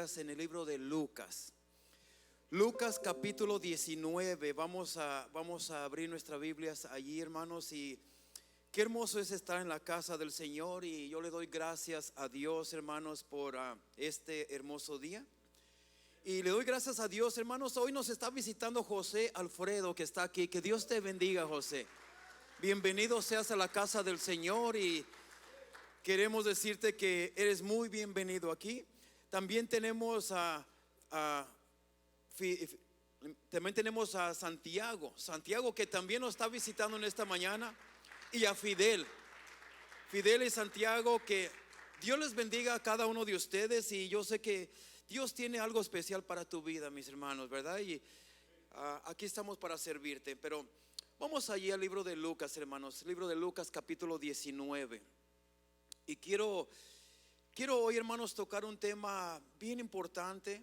Biblias en el libro de Lucas. Lucas capítulo 19. Vamos a abrir nuestras Biblias allí, hermanos. Y qué hermoso es estar en la casa del Señor. Y yo le doy gracias a Dios, hermanos, por este hermoso día. Y le doy gracias a Dios, hermanos. Hoy nos está visitando José Alfredo, que está aquí. Que Dios te bendiga, José. Bienvenido seas a la casa del Señor. Y queremos decirte que eres muy bienvenido aquí. También tenemos a Santiago que también nos está visitando en esta mañana, y a Fidel y Santiago. Que Dios les bendiga a cada uno de ustedes, y yo sé que Dios tiene algo especial para tu vida, mis hermanos, ¿verdad? Y aquí estamos para servirte. Pero vamos allí al libro de Lucas, hermanos, libro de Lucas capítulo 19. Y quiero hoy, hermanos, tocar un tema bien importante,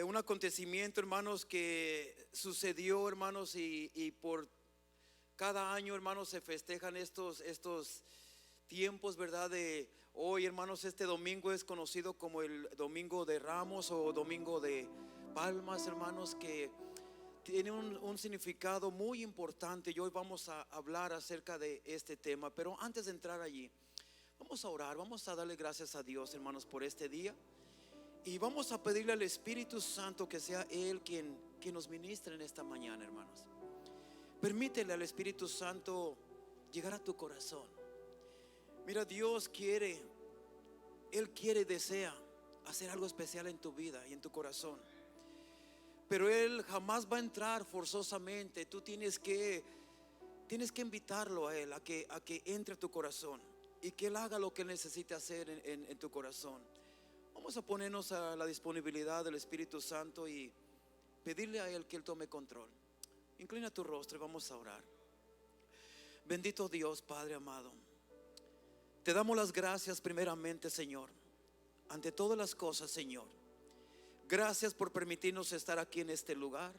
un acontecimiento, hermanos, que sucedió, hermanos, y por cada año, hermanos, se festejan estos tiempos, ¿verdad? De hoy, hermanos, este domingo es conocido como el Domingo de Ramos o Domingo de Palmas, hermanos, que tiene un significado muy importante. Y hoy vamos a hablar acerca de este tema. Pero antes de entrar allí, vamos a orar, vamos a darle gracias a Dios, hermanos, por este día. Y vamos a pedirle al Espíritu Santo que sea Él quien nos ministre en esta mañana, hermanos. Permítele al Espíritu Santo llegar a tu corazón. Mira, Dios quiere, Él quiere y desea hacer algo especial en tu vida y en tu corazón. Pero Él jamás va a entrar forzosamente. Tú tienes que invitarlo a Él, a que entre a tu corazón, y que Él haga lo que Él necesite hacer en tu corazón. Vamos a ponernos a la disponibilidad del Espíritu Santo y pedirle a Él que Él tome control. Inclina tu rostro y vamos a orar. Bendito Dios, Padre amado, te damos las gracias primeramente, Señor, ante todas las cosas, Señor. Gracias por permitirnos estar aquí en este lugar.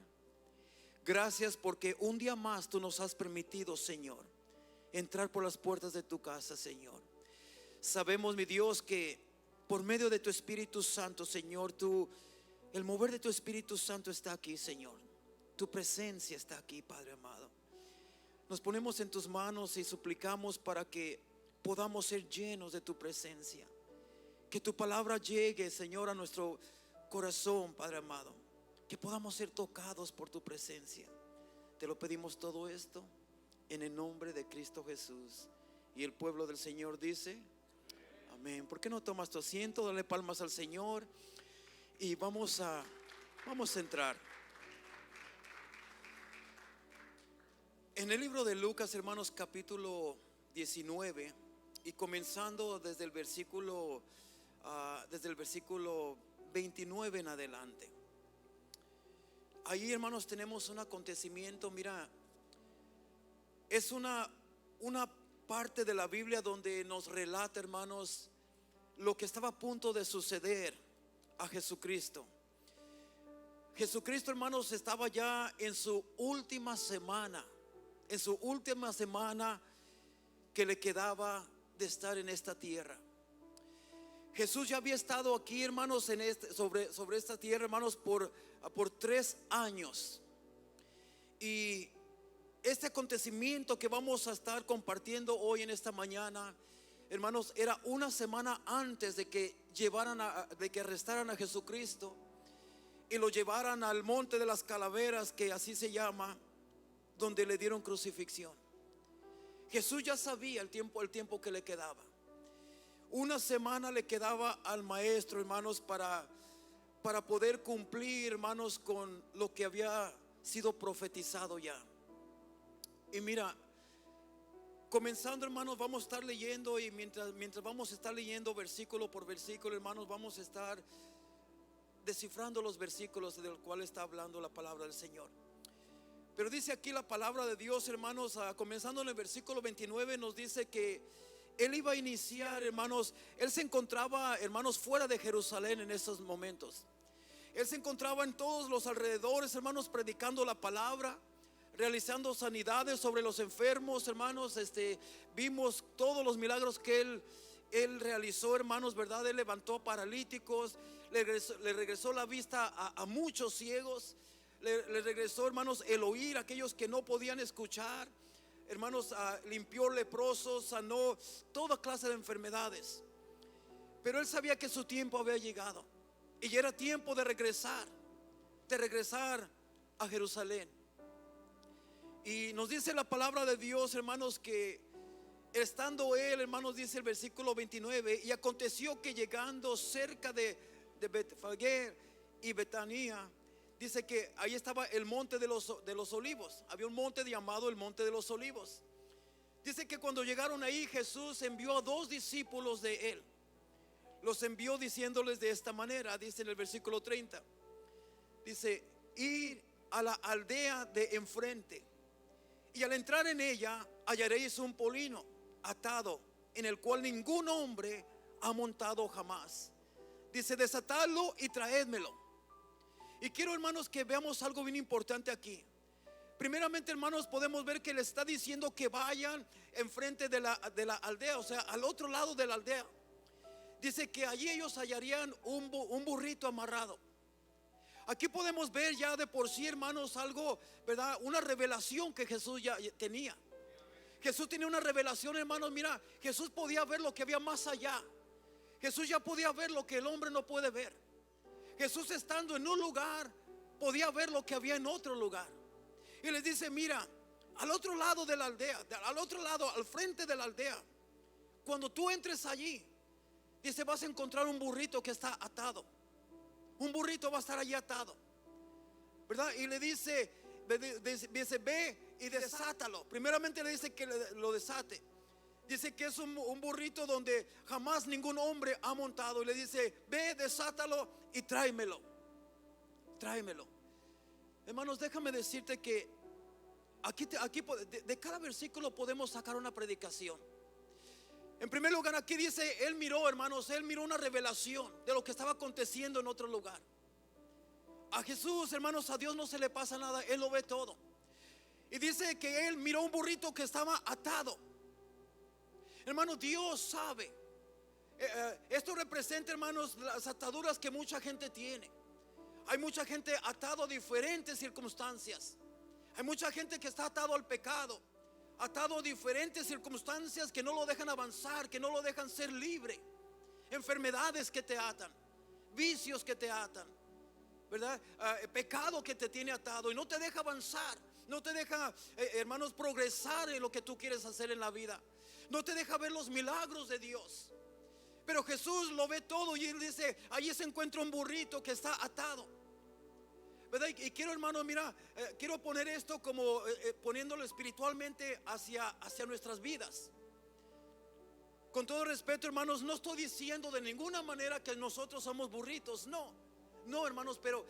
Gracias porque un día más tú nos has permitido, Señor, entrar por las puertas de tu casa, Señor. Sabemos, mi Dios, que por medio de tu Espíritu Santo, Señor, el mover de tu Espíritu Santo está aquí, Señor. Tu presencia está aquí, Padre amado. Nos ponemos en tus manos y suplicamos para que podamos ser llenos de tu presencia. Que tu palabra llegue, Señor, a nuestro corazón, Padre amado. Que podamos ser tocados por tu presencia. Te lo pedimos todo esto en el nombre de Cristo Jesús. Y el pueblo del Señor dice amén. ¿Por qué no tomas tu asiento? Dale palmas al Señor. Y vamos a entrar en el libro de Lucas, hermanos, capítulo 19. Y comenzando desde el versículo 29 en adelante. Ahí, hermanos, tenemos un acontecimiento. Mira, es una parte de la Biblia donde nos relata, hermanos, lo que estaba a punto de suceder a Jesucristo. Jesucristo, hermanos, estaba ya en su última semana que le quedaba de estar en esta tierra. Jesús ya había estado aquí, hermanos, sobre esta tierra, hermanos, por 3 años. Y este acontecimiento que vamos a estar compartiendo hoy en esta mañana, hermanos, era una semana antes de que arrestaran a Jesucristo y lo llevaran al monte de las calaveras, que así se llama, donde le dieron crucifixión. Jesús ya sabía el tiempo que le quedaba. Una semana le quedaba al maestro, hermanos, para poder cumplir, hermanos, con lo que había sido profetizado ya. Y mira, comenzando, hermanos, vamos a estar leyendo. Y mientras vamos a estar leyendo versículo por versículo, hermanos, vamos a estar descifrando los versículos del cual está hablando la palabra del Señor. Pero dice aquí la palabra de Dios, hermanos, comenzando en el versículo 29, nos dice que Él iba a iniciar, hermanos. Él se encontraba, hermanos, fuera de Jerusalén en esos momentos. Él se encontraba en todos los alrededores, hermanos, predicando la palabra, realizando sanidades sobre los enfermos, hermanos. Vimos todos los milagros que Él realizó, hermanos, ¿verdad? Él levantó paralíticos, le regresó la vista a muchos ciegos, le regresó, hermanos, el oír a aquellos que no podían escuchar, hermanos, limpió leprosos, sanó toda clase de enfermedades. Pero él sabía que su tiempo había llegado y ya era tiempo de regresar a Jerusalén. Y nos dice la palabra de Dios, hermanos, que estando él, hermanos, dice el versículo 29, y aconteció que llegando cerca de Betfagé y Betania, dice que ahí estaba el monte de los olivos. Había un monte llamado el monte de los olivos. Dice que cuando llegaron ahí, Jesús envió a 2 discípulos de él. Los envió diciéndoles de esta manera, dice en el versículo 30, dice: ir a la aldea de enfrente, y al entrar en ella hallaréis un polino atado, en el cual ningún hombre ha montado jamás. Dice: desatadlo y traédmelo. Y quiero, hermanos, que veamos algo bien importante aquí. Primeramente, hermanos, podemos ver que le está diciendo que vayan enfrente de la aldea, o sea, al otro lado de la aldea. Dice que allí ellos hallarían un burrito amarrado. Aquí podemos ver ya de por sí, hermanos, algo, ¿verdad? Una revelación que Jesús ya tenía. Jesús tenía una revelación, hermanos. Mira, Jesús podía ver lo que había más allá. Jesús ya podía ver lo que el hombre no puede ver. Jesús, estando en un lugar, podía ver lo que había en otro lugar. Y les dice: mira, al otro lado de la aldea, al otro lado, al frente de la aldea, cuando tú entres allí, dice, vas a encontrar un burrito que está atado. Un burrito va a estar allí atado, ¿verdad? Y le dice, ve y desátalo. Primeramente le dice que lo desate. Dice que es un burrito donde jamás ningún hombre ha montado. Y le dice: ve, desátalo y tráemelo. Tráemelo. Hermanos, déjame decirte que aquí de cada versículo podemos sacar una predicación. En primer lugar, aquí dice, él miró, hermanos, él miró una revelación de lo que estaba aconteciendo en otro lugar. A Jesús, hermanos, a Dios no se le pasa nada, él lo ve todo. Y dice que él miró un burrito que estaba atado. Hermanos, Dios sabe. Esto representa, hermanos, las ataduras que mucha gente tiene. Hay mucha gente atado a diferentes circunstancias. Hay mucha gente que está atado al pecado, atado a diferentes circunstancias que no lo dejan avanzar, que no lo dejan ser libre. Enfermedades que te atan, vicios que te atan, ¿verdad? Pecado que te tiene atado y no te deja avanzar, no te deja, hermanos, progresar en lo que tú quieres hacer en la vida. No te deja ver los milagros de Dios. Pero Jesús lo ve todo y él dice: allí se encuentra un burrito que está atado, ¿verdad? Y quiero, hermanos, mira, quiero poner esto como poniéndolo espiritualmente hacia nuestras vidas. Con todo respeto, hermanos, no estoy diciendo de ninguna manera que nosotros somos burritos. No, hermanos, pero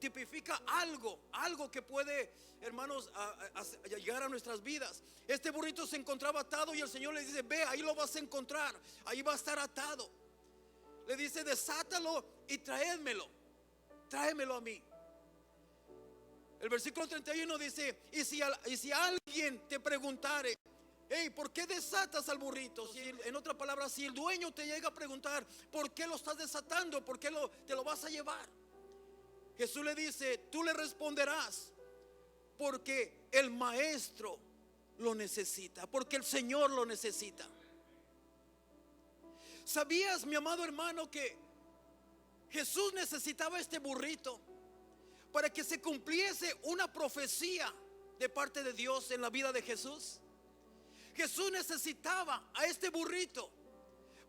tipifica algo que puede, hermanos, llegar a nuestras vidas. Este burrito se encontraba atado y el Señor le dice: ve, ahí lo vas a encontrar, ahí va a estar atado. Le dice: desátalo y tráemelo a mí. El versículo 31 dice: y si alguien te preguntare, hey, ¿por qué desatas al burrito? Si, en otra palabra, si el dueño te llega a preguntar, ¿por qué lo estás desatando? ¿Por qué te lo vas a llevar? Jesús le dice: tú le responderás, porque el maestro lo necesita, porque el Señor lo necesita. ¿Sabías, mi amado hermano, que Jesús necesitaba este burrito para que se cumpliese una profecía de parte de Dios en la vida de Jesús? Jesús necesitaba a este burrito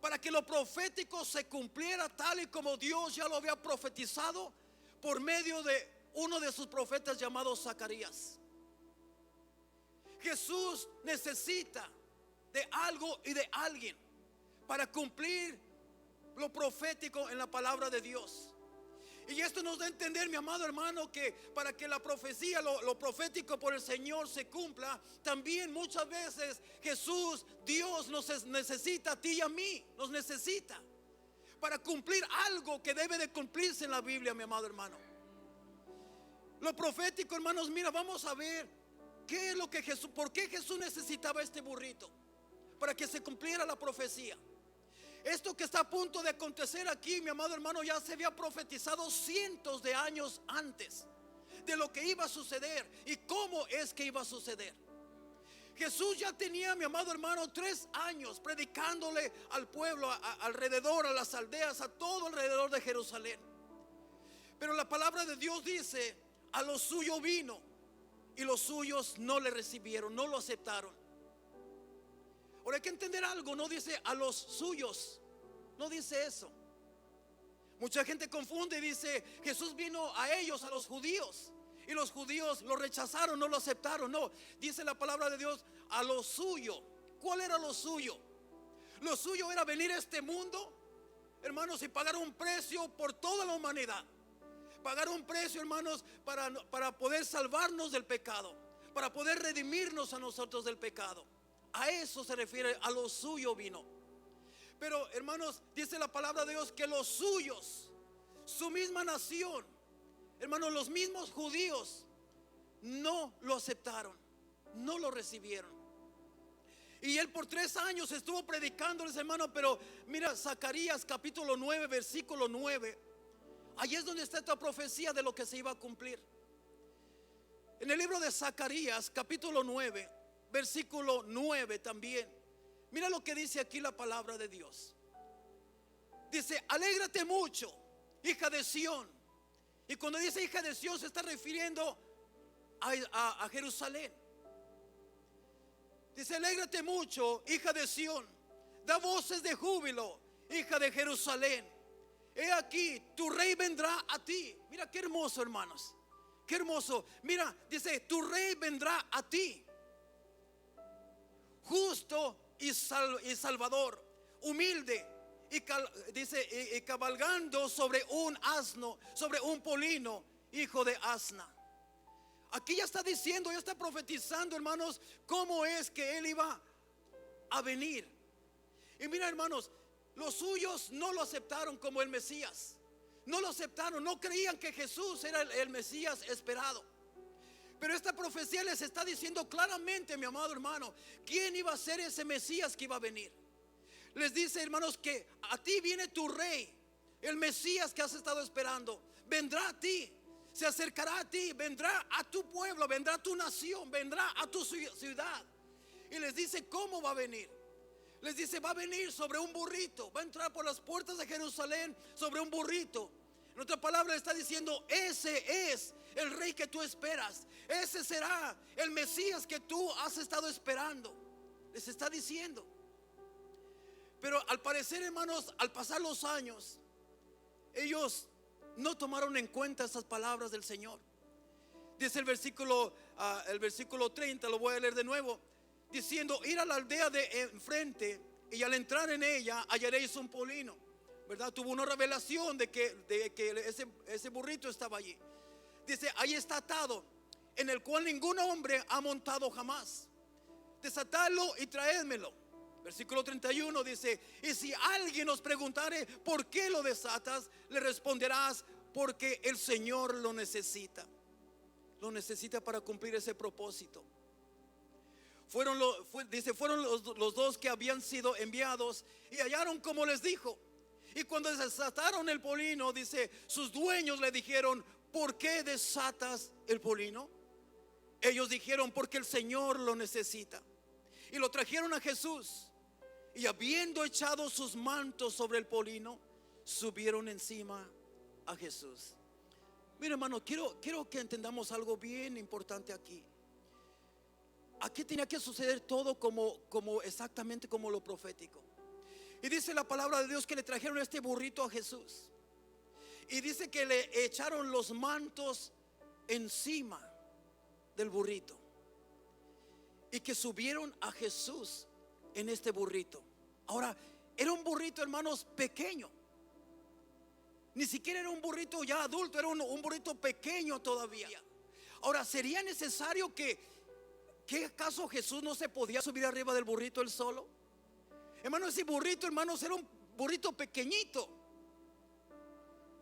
para que lo profético se cumpliera tal y como Dios ya lo había profetizado por medio de uno de sus profetas llamado Zacarías. Jesús necesita de algo y de alguien para cumplir lo profético en la palabra de Dios. Y esto nos da a entender, mi amado hermano, que para que la profecía, lo profético por el Señor se cumpla, también muchas veces Jesús, Dios, nos necesita a ti y a mí, nos necesita para cumplir algo que debe de cumplirse en la Biblia, mi amado hermano. Lo profético, hermanos, mira, vamos a ver qué es lo que Jesús, por qué Jesús necesitaba este burrito, para que se cumpliera la profecía. Esto que está a punto de acontecer aquí, mi amado hermano, ya se había profetizado cientos de años antes de lo que iba a suceder y cómo es que iba a suceder. Jesús ya tenía, mi amado hermano, 3 años predicándole al pueblo, alrededor, a las aldeas, a todo alrededor de Jerusalén. Pero la palabra de Dios dice: a lo suyo vino y los suyos no le recibieron, no lo aceptaron. Ahora hay que entender algo, no dice a los suyos, no dice eso. Mucha gente confunde y dice: Jesús vino a ellos, a los judíos, y los judíos lo rechazaron, no lo aceptaron. No, dice la palabra de Dios: a lo suyo. ¿Cuál era lo suyo? Lo suyo era venir a este mundo, hermanos, y pagar un precio por toda la humanidad. Pagar un precio, hermanos, para poder salvarnos del pecado, para poder redimirnos a nosotros del pecado. A eso se refiere, a lo suyo vino. Pero, hermanos, dice la palabra de Dios que los suyos, su misma nación, hermanos, los mismos judíos, no lo aceptaron, no lo recibieron. Y él por 3 años estuvo predicándoles, hermano. Pero mira, Zacarías capítulo 9, versículo 9. Allí es donde está esta profecía de lo que se iba a cumplir. En el libro de Zacarías capítulo 9, versículo 9 también. Mira lo que dice aquí la palabra de Dios. Dice: alégrate mucho, hija de Sión. Y cuando dice hija de Sión, se está refiriendo a Jerusalén. Dice: alégrate mucho, hija de Sión, da voces de júbilo, hija de Jerusalén. He aquí, tu rey vendrá a ti. Mira qué hermoso, hermanos, qué hermoso. Mira, dice: tu rey vendrá a ti, justo y salvador, humilde, y cabalgando sobre un asno, sobre un polino, hijo de asna. Aquí ya está diciendo, ya está profetizando, hermanos, cómo es que él iba a venir. Y mira, hermanos, los suyos no lo aceptaron como el Mesías. No lo aceptaron, no creían que Jesús era el Mesías esperado. Pero esta profecía les está diciendo claramente, mi amado hermano, quién iba a ser ese Mesías que iba a venir. Les dice, hermanos, que a ti viene tu rey, el Mesías que has estado esperando. Vendrá a ti, se acercará a ti, vendrá a tu pueblo, vendrá a tu nación, vendrá a tu ciudad. Y les dice cómo va a venir. Les dice: va a venir sobre un burrito, va a entrar por las puertas de Jerusalén sobre un burrito. En otra palabra, está diciendo: ese es el rey que tú esperas, ese será el Mesías que tú has estado esperando. Les está diciendo. Pero al parecer, hermanos, al pasar los años, ellos no tomaron en cuenta esas palabras del Señor. Dice el versículo 30, lo voy a leer de nuevo, diciendo: ir a la aldea de enfrente, y al entrar en ella hallaréis un polino. ¿Verdad? Tuvo una revelación de que ese burrito estaba allí. Dice: ahí está atado, en el cual ningún hombre ha montado jamás. Desatadlo y traédmelo. Versículo 31 dice: y si alguien os preguntare por qué lo desatas, le responderás: porque el Señor lo necesita. Lo necesita para cumplir ese propósito. Fueron los dos que habían sido enviados y hallaron como les dijo. Y cuando desataron el polino, dice, sus dueños le dijeron: ¿por qué desatas el polino? Ellos dijeron: porque el Señor lo necesita. Y lo trajeron a Jesús, y habiendo echado sus mantos sobre el polino, subieron encima a Jesús. Mira, hermano, quiero que entendamos algo bien importante aquí. Aquí tenía que suceder todo como exactamente como lo profético. Y dice la palabra de Dios que le trajeron este burrito a Jesús. Y dice que le echaron los mantos encima del burrito. Y que subieron a Jesús en este burrito. Ahora, era un burrito, hermanos, pequeño. Ni siquiera era un burrito ya adulto, era un burrito pequeño todavía. Ahora, ¿sería necesario ¿qué acaso Jesús no se podía subir arriba del burrito él solo? Hermanos, ese burrito, hermanos, era un burrito pequeñito,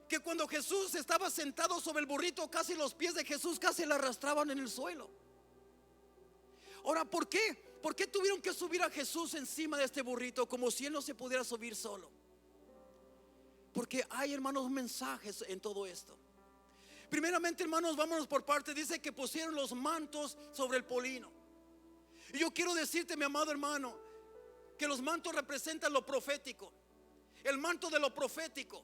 que cuando Jesús estaba sentado sobre el burrito, casi los pies de Jesús casi le arrastraban en el suelo. Ahora, ¿por qué? ¿Por qué tuvieron que subir a Jesús encima de este burrito como si él no se pudiera subir solo? Porque hay, hermanos, mensajes en todo esto. Primeramente, hermanos, vámonos por parte. Dice que pusieron los mantos sobre el polino. Y yo quiero decirte, mi amado hermano, que los mantos representan lo profético. El manto de lo profético.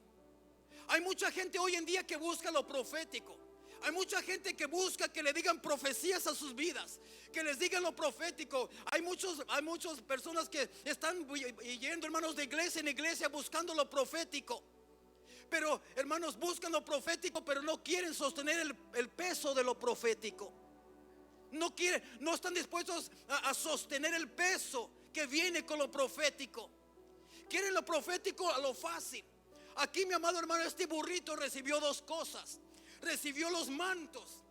Hay mucha gente hoy en día que busca lo profético. Hay mucha gente que busca que le digan profecías a sus vidas, que les digan lo profético. Hay muchas personas que están yendo, hermanos, de iglesia en iglesia buscando lo profético. Pero, hermanos, buscan lo profético, pero no quieren sostener el peso de lo profético. No quieren, no están dispuestos a sostener el peso que viene con lo profético. Quieren lo profético a lo fácil. Aquí, mi amado hermano, este burrito recibió dos cosas. Recibió los mantos.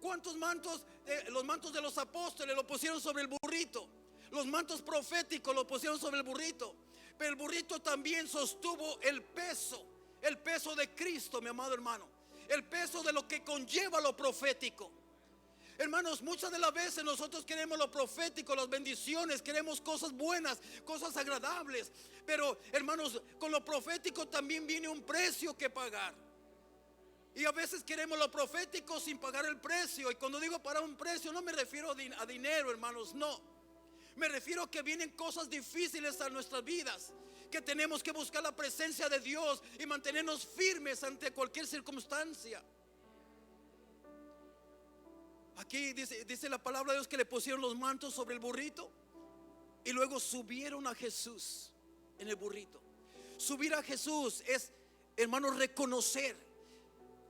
¿Cuántos mantos? Los mantos de los apóstoles lo pusieron sobre el burrito. Los mantos proféticos lo pusieron sobre el burrito. Pero el burrito también sostuvo el peso de Cristo, mi amado hermano. El peso de lo que conlleva lo profético. Hermanos, muchas de las veces nosotros queremos lo profético, las bendiciones, queremos cosas buenas, cosas agradables. Pero, hermanos, con lo profético también viene un precio que pagar. Y a veces queremos lo profético sin pagar el precio. Y cuando digo pagar un precio, no me refiero a dinero, hermanos, no. Me refiero a que vienen cosas difíciles a nuestras vidas, que tenemos que buscar la presencia de Dios y mantenernos firmes ante cualquier circunstancia. Aquí dice la palabra de Dios que le pusieron los mantos sobre el burrito y luego subieron a Jesús en el burrito. Subir a Jesús es, hermanos, reconocer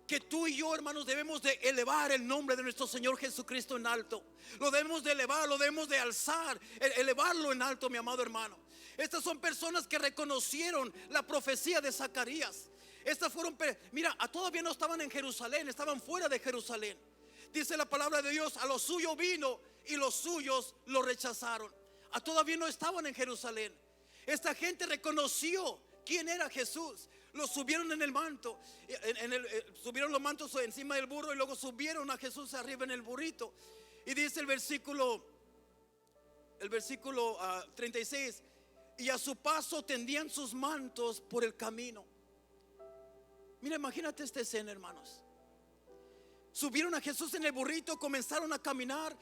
que tú y yo, hermanos, debemos de elevar el nombre de nuestro Señor Jesucristo en alto. Lo debemos de elevar, lo debemos de alzar, elevarlo en alto, mi amado hermano. Estas son personas que reconocieron la profecía de Zacarías. Estas fueron, mira, todavía no estaban en Jerusalén, estaban fuera de Jerusalén. Dice la palabra de Dios, a lo suyo vino y los suyos lo rechazaron. Todavía no estaban en Jerusalén. Esta gente reconoció quién era Jesús. Lo subieron en el manto, subieron los mantos encima del burro y luego subieron a Jesús arriba en el burrito. Y dice el versículo 36, y a su paso tendían sus mantos por el camino. Mira, imagínate esta escena, hermanos. Subieron a Jesús en el burrito, comenzaron a caminar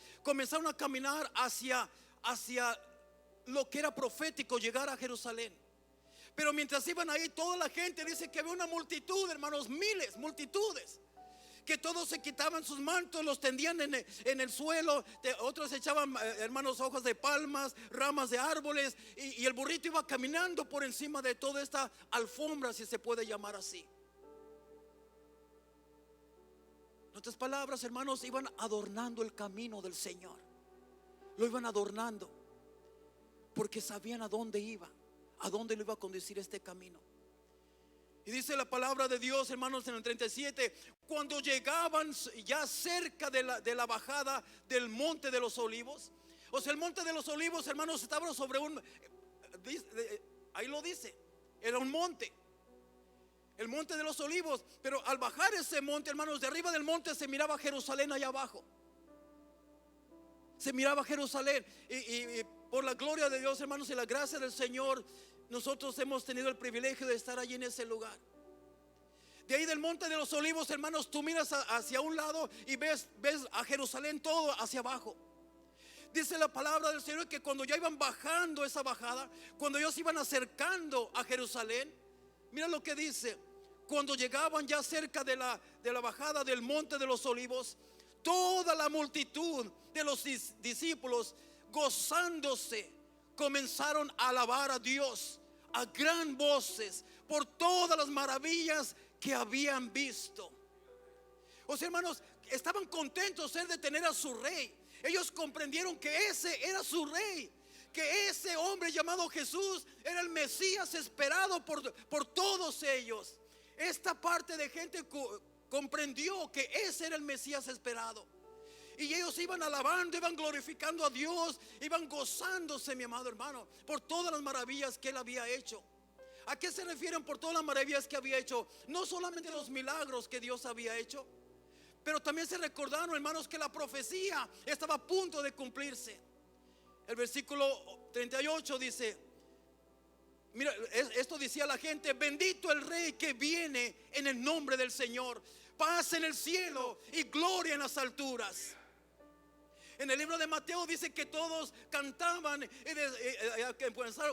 hacia lo que era profético, llegar a Jerusalén. Pero mientras iban ahí, toda la gente dice que había una multitud, hermanos, miles, multitudes, que todos se quitaban sus mantos, los tendían en el suelo. Otros echaban, hermanos, hojas de palmas, ramas de árboles, y el burrito iba caminando por encima de toda esta alfombra, si se puede llamar así. En otras palabras, hermanos, iban adornando el camino del Señor. Lo iban adornando porque sabían a dónde iba, a dónde lo iba a conducir este camino. Y dice la palabra de Dios, hermanos, en el 37, cuando llegaban ya cerca de la bajada del Monte de los Olivos. O sea, el Monte de los Olivos, hermanos, estaba sobre ahí lo dice, era un monte, el Monte de los Olivos. Pero al bajar ese monte, hermanos, de arriba del monte se miraba Jerusalén allá abajo. Se miraba Jerusalén y por la gloria de Dios, hermanos, y la gracia del Señor, nosotros hemos tenido el privilegio de estar allí en ese lugar. De ahí del Monte de los Olivos, hermanos, tú miras hacia un lado y ves a Jerusalén todo hacia abajo. Dice la palabra del Señor que cuando ya iban bajando esa bajada, cuando ellos iban acercando a Jerusalén, mira lo que dice: cuando llegaban ya cerca de la bajada del Monte de los Olivos, toda la multitud de los discípulos, gozándose, comenzaron a alabar a Dios a gran voces por todas las maravillas que habían visto. O sea, hermanos, estaban contentos de tener a su rey. Ellos comprendieron que ese era su rey, que ese hombre llamado Jesús era el Mesías esperado por todos ellos. Esta parte de gente comprendió que ese era el Mesías esperado. Y ellos iban alabando, iban glorificando a Dios, iban gozándose, mi amado hermano, por todas las maravillas que Él había hecho. ¿A qué se refieren por todas las maravillas que había hecho? No solamente los milagros que Dios había hecho, pero también se recordaron, hermanos, que la profecía estaba a punto de cumplirse. El versículo 38 dice, mira, esto decía la gente: bendito el Rey que viene en el nombre del Señor, paz en el cielo y gloria en las alturas. En el libro de Mateo dice que todos cantaban y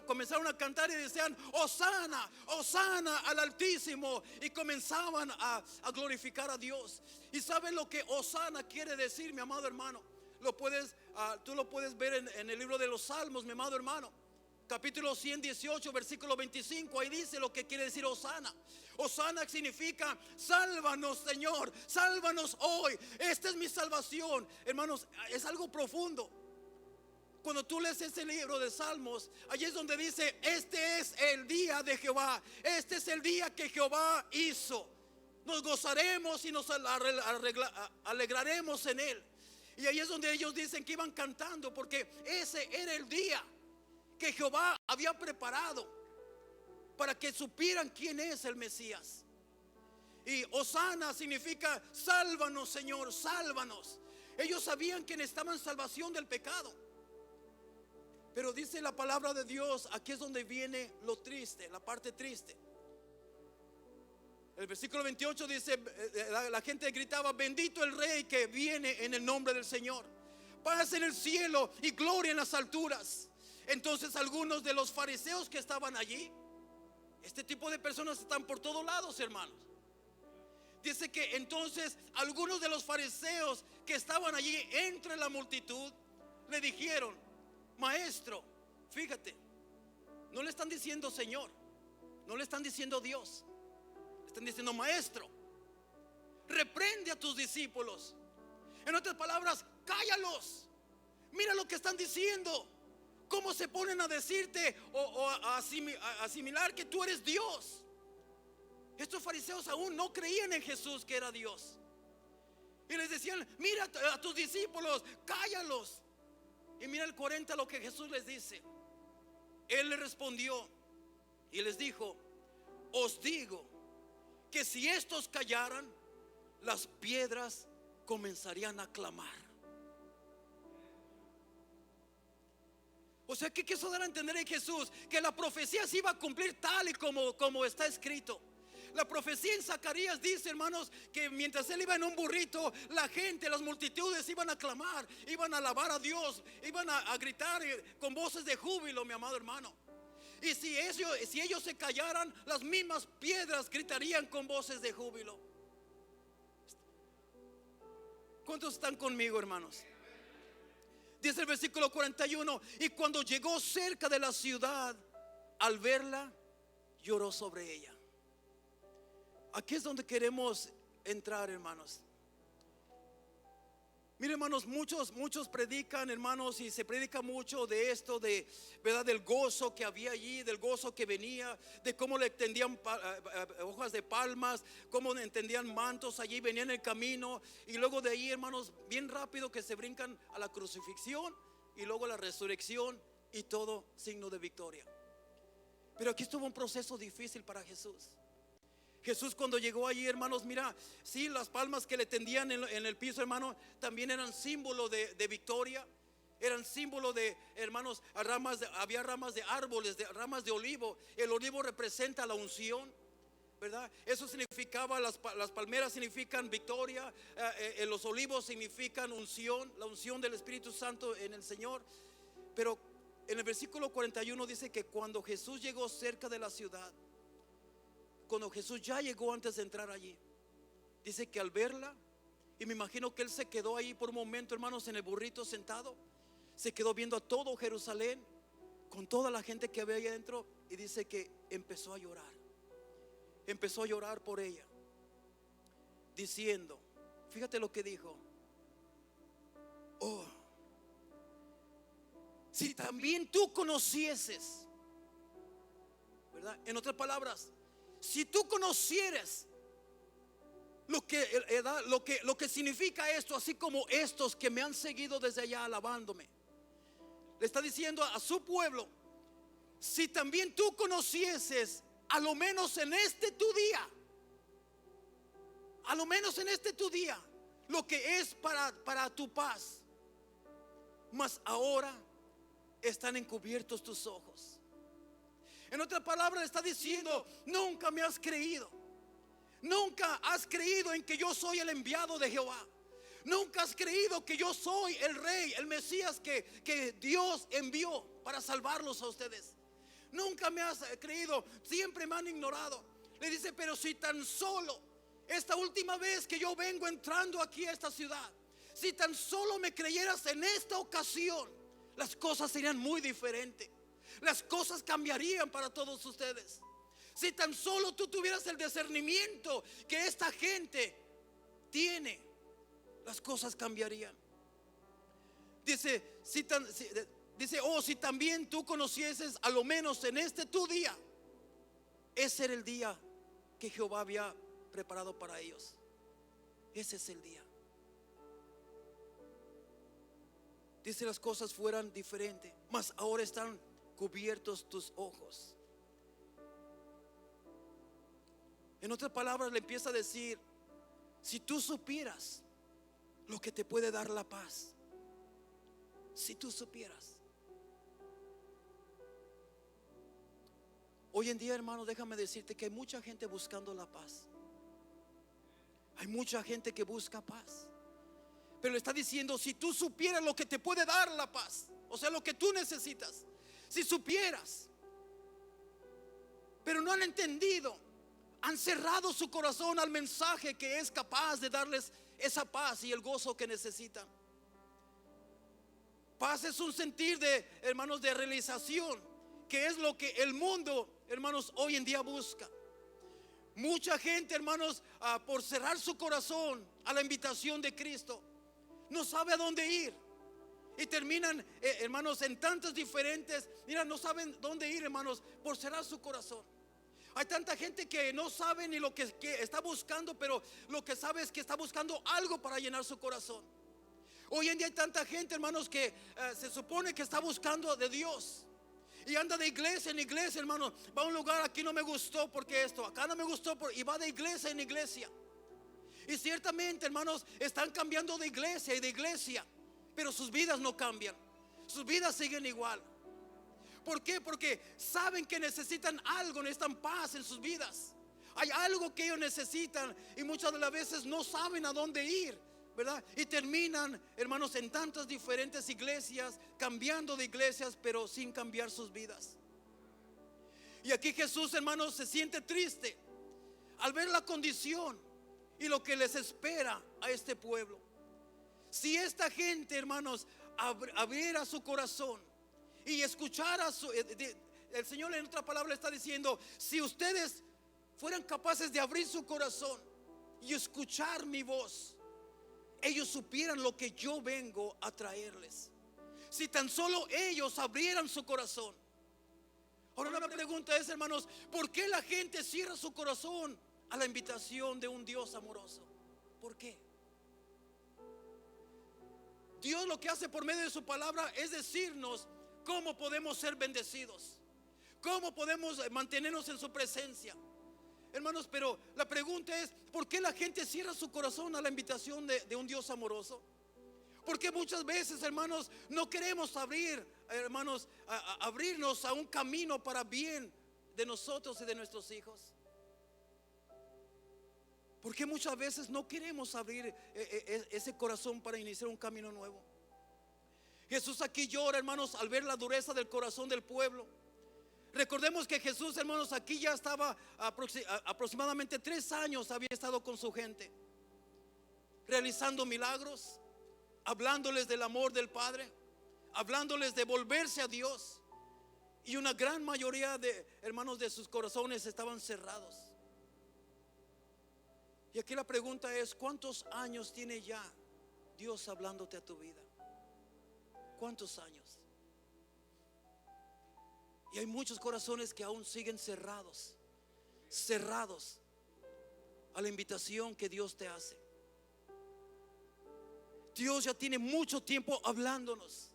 comenzaron a cantar y decían: Hosana, Hosana al Altísimo, y comenzaban a glorificar a Dios. ¿Y saben lo que Hosana quiere decir, mi amado hermano? Tú lo puedes ver en el libro de los Salmos, mi amado hermano. Capítulo 118, versículo 25. Ahí dice lo que quiere decir Hosana. Hosana significa: sálvanos, Señor, sálvanos hoy. Esta es mi salvación. Hermanos, es algo profundo. Cuando tú lees ese libro de Salmos, allí es donde dice: este es el día de Jehová, este es el día que Jehová hizo. Nos gozaremos y nos alegraremos en él. Y ahí es donde ellos dicen que iban cantando, porque ese era el día que Jehová había preparado para que supieran quién es el Mesías. Y Hosana significa: sálvanos, Señor, sálvanos. Ellos sabían que necesitaban salvación del pecado. Pero dice la palabra de Dios, aquí es donde viene lo triste, la parte triste. El versículo 28 dice, la gente gritaba: bendito el Rey que viene en el nombre del Señor, paz en el cielo y gloria en las alturas. Entonces algunos de los fariseos que estaban allí, este tipo de personas están por todos lados, hermanos. Dice que entonces algunos de los fariseos que estaban allí entre la multitud le dijeron: maestro, fíjate, no le están diciendo Señor, no le están diciendo Dios, le están diciendo maestro, reprende a tus discípulos. En otras palabras, cállalos. Mira lo que están diciendo. ¿Cómo se ponen a decirte o a asimilar que tú eres Dios? Estos fariseos aún no creían en Jesús, que era Dios. Y les decían: mira a tus discípulos, cállalos. Y mira el 40 lo que Jesús les dice. Él les respondió y les dijo: os digo que si estos callaran, las piedras comenzarían a clamar. O sea, ¿qué quiso dar a entender en Jesús? Que la profecía se iba a cumplir tal y como está escrito. La profecía en Zacarías dice, hermanos, que mientras él iba en un burrito, la gente, las multitudes iban a clamar, iban a alabar a Dios, iban a gritar con voces de júbilo, mi amado hermano. Y si ellos se callaran, las mismas piedras gritarían con voces de júbilo. ¿Cuántos están conmigo, hermanos? Dice el versículo 41: y cuando llegó cerca de la ciudad, al verla, lloró sobre ella. Aquí es donde queremos entrar, hermanos. Miren, hermanos, muchos predican, hermanos, y se predica mucho de esto, de verdad, del gozo que había allí, del gozo que venía, de cómo le tendían hojas de palmas, cómo entendían mantos allí, venían en el camino, y luego de ahí, hermanos, bien rápido que se brincan a la crucifixión y luego a la resurrección y todo signo de victoria. Pero aquí estuvo un proceso difícil para Jesús. Jesús, cuando llegó allí, hermanos, mira, sí, las palmas que le tendían en el piso, hermano, también eran símbolo de victoria. Eran símbolo de, hermanos, había ramas de árboles, ramas de olivo. El olivo representa la unción, ¿verdad? Eso significaba, las palmeras significan victoria, los olivos significan unción, la unción del Espíritu Santo en el Señor. Pero en el versículo 41 dice que cuando Jesús llegó cerca de la ciudad, cuando Jesús ya llegó antes de entrar allí, dice que al verla, y me imagino que él se quedó ahí por un momento, hermanos, en el burrito sentado, se quedó viendo a todo Jerusalén, con toda la gente que había ahí adentro, y dice que empezó a llorar por ella, diciendo, fíjate lo que dijo: oh, si también tú conocieses, ¿verdad? En otras palabras, si tú conocieras lo que significa esto, así como estos que me han seguido desde allá alabándome, le está diciendo a su pueblo: si también tú conocieses, a lo menos en este tu día, a lo menos en este tu día, lo que es para tu paz, mas ahora están encubiertos tus ojos. En otra palabra le está diciendo: nunca me has creído. Nunca has creído en que yo soy el enviado de Jehová. Nunca has creído que yo soy el rey, el Mesías que Dios envió para salvarlos a ustedes. Nunca me has creído, siempre me han ignorado. Le dice: pero si tan solo esta última vez que yo vengo entrando aquí a esta ciudad, si tan solo me creyeras en esta ocasión, las cosas serían muy diferentes. Las cosas cambiarían para todos ustedes. Si tan solo tú tuvieras el discernimiento que esta gente tiene, las cosas cambiarían. Dice: si también tú conocieses, a lo menos en este tu día. Ese era el día que Jehová había preparado para ellos. Ese es el día. Dice: las cosas fueran diferentes, mas ahora están cubiertos tus ojos. En otras palabras le empieza a decir: si tú supieras lo que te puede dar la paz, si tú supieras. Hoy en día, hermano, déjame decirte que hay mucha gente buscando la paz. Hay mucha gente que busca paz, pero le está diciendo: si tú supieras lo que te puede dar la paz, o sea, lo que tú necesitas, si supieras. Pero no han entendido, han cerrado su corazón al mensaje que es capaz de darles esa paz y el gozo que necesitan. Paz es un sentir de, hermanos, de realización, que es lo que el mundo, hermanos, hoy en día busca. Mucha gente, hermanos, por cerrar su corazón a la invitación de Cristo, no sabe a dónde ir. Y terminan, hermanos, en tantas diferentes, mira, no saben dónde ir, hermanos, por cerrar su corazón. Hay tanta gente que no sabe ni lo que está buscando, pero lo que sabe es que está buscando algo para llenar su corazón. Hoy en día hay tanta gente, hermanos, que se supone que está buscando de Dios y anda de iglesia en iglesia, hermanos. Va a un lugar: aquí no me gustó porque esto, acá no me gustó y va de iglesia en iglesia. Y ciertamente, hermanos, están cambiando de iglesia y de iglesia, pero sus vidas no cambian. Sus vidas siguen igual. ¿Por qué? Porque saben que necesitan algo, necesitan paz en sus vidas. Hay algo que ellos necesitan y muchas de las veces no saben a dónde ir, ¿verdad? Y terminan, hermanos, en tantas diferentes iglesias, cambiando de iglesias, pero sin cambiar sus vidas. Y aquí Jesús, hermanos, se siente triste al ver la condición y lo que les espera a este pueblo. Si esta gente, hermanos, abriera su corazón y escuchara el Señor, en otra palabra, está diciendo: si ustedes fueran capaces de abrir su corazón y escuchar mi voz, ellos supieran lo que yo vengo a traerles. Si tan solo ellos abrieran su corazón. Ahora la pregunta es, hermanos, ¿por qué la gente cierra su corazón a la invitación de un Dios amoroso? ¿Por qué? Dios lo que hace por medio de su palabra es decirnos cómo podemos ser bendecidos, cómo podemos mantenernos en su presencia, hermanos. Pero la pregunta es: ¿por qué la gente cierra su corazón a la invitación de un Dios amoroso? Porque muchas veces, hermanos, no queremos abrir, hermanos, abrirnos a un camino para bien de nosotros y de nuestros hijos. Porque muchas veces no queremos abrir ese corazón para iniciar un camino nuevo. Jesús aquí llora, hermanos, al ver la dureza del corazón del pueblo. Recordemos que Jesús, hermanos, aquí ya estaba aproximadamente 3 años, había estado con su gente, realizando milagros, hablándoles del amor del Padre, hablándoles de volverse a Dios. Y una gran mayoría de, hermanos, de sus corazones estaban cerrados. Y aquí la pregunta es: ¿cuántos años tiene ya Dios hablándote a tu vida? ¿Cuántos años? Y hay muchos corazones que aún siguen cerrados a la invitación que Dios te hace. Dios ya tiene mucho tiempo hablándonos.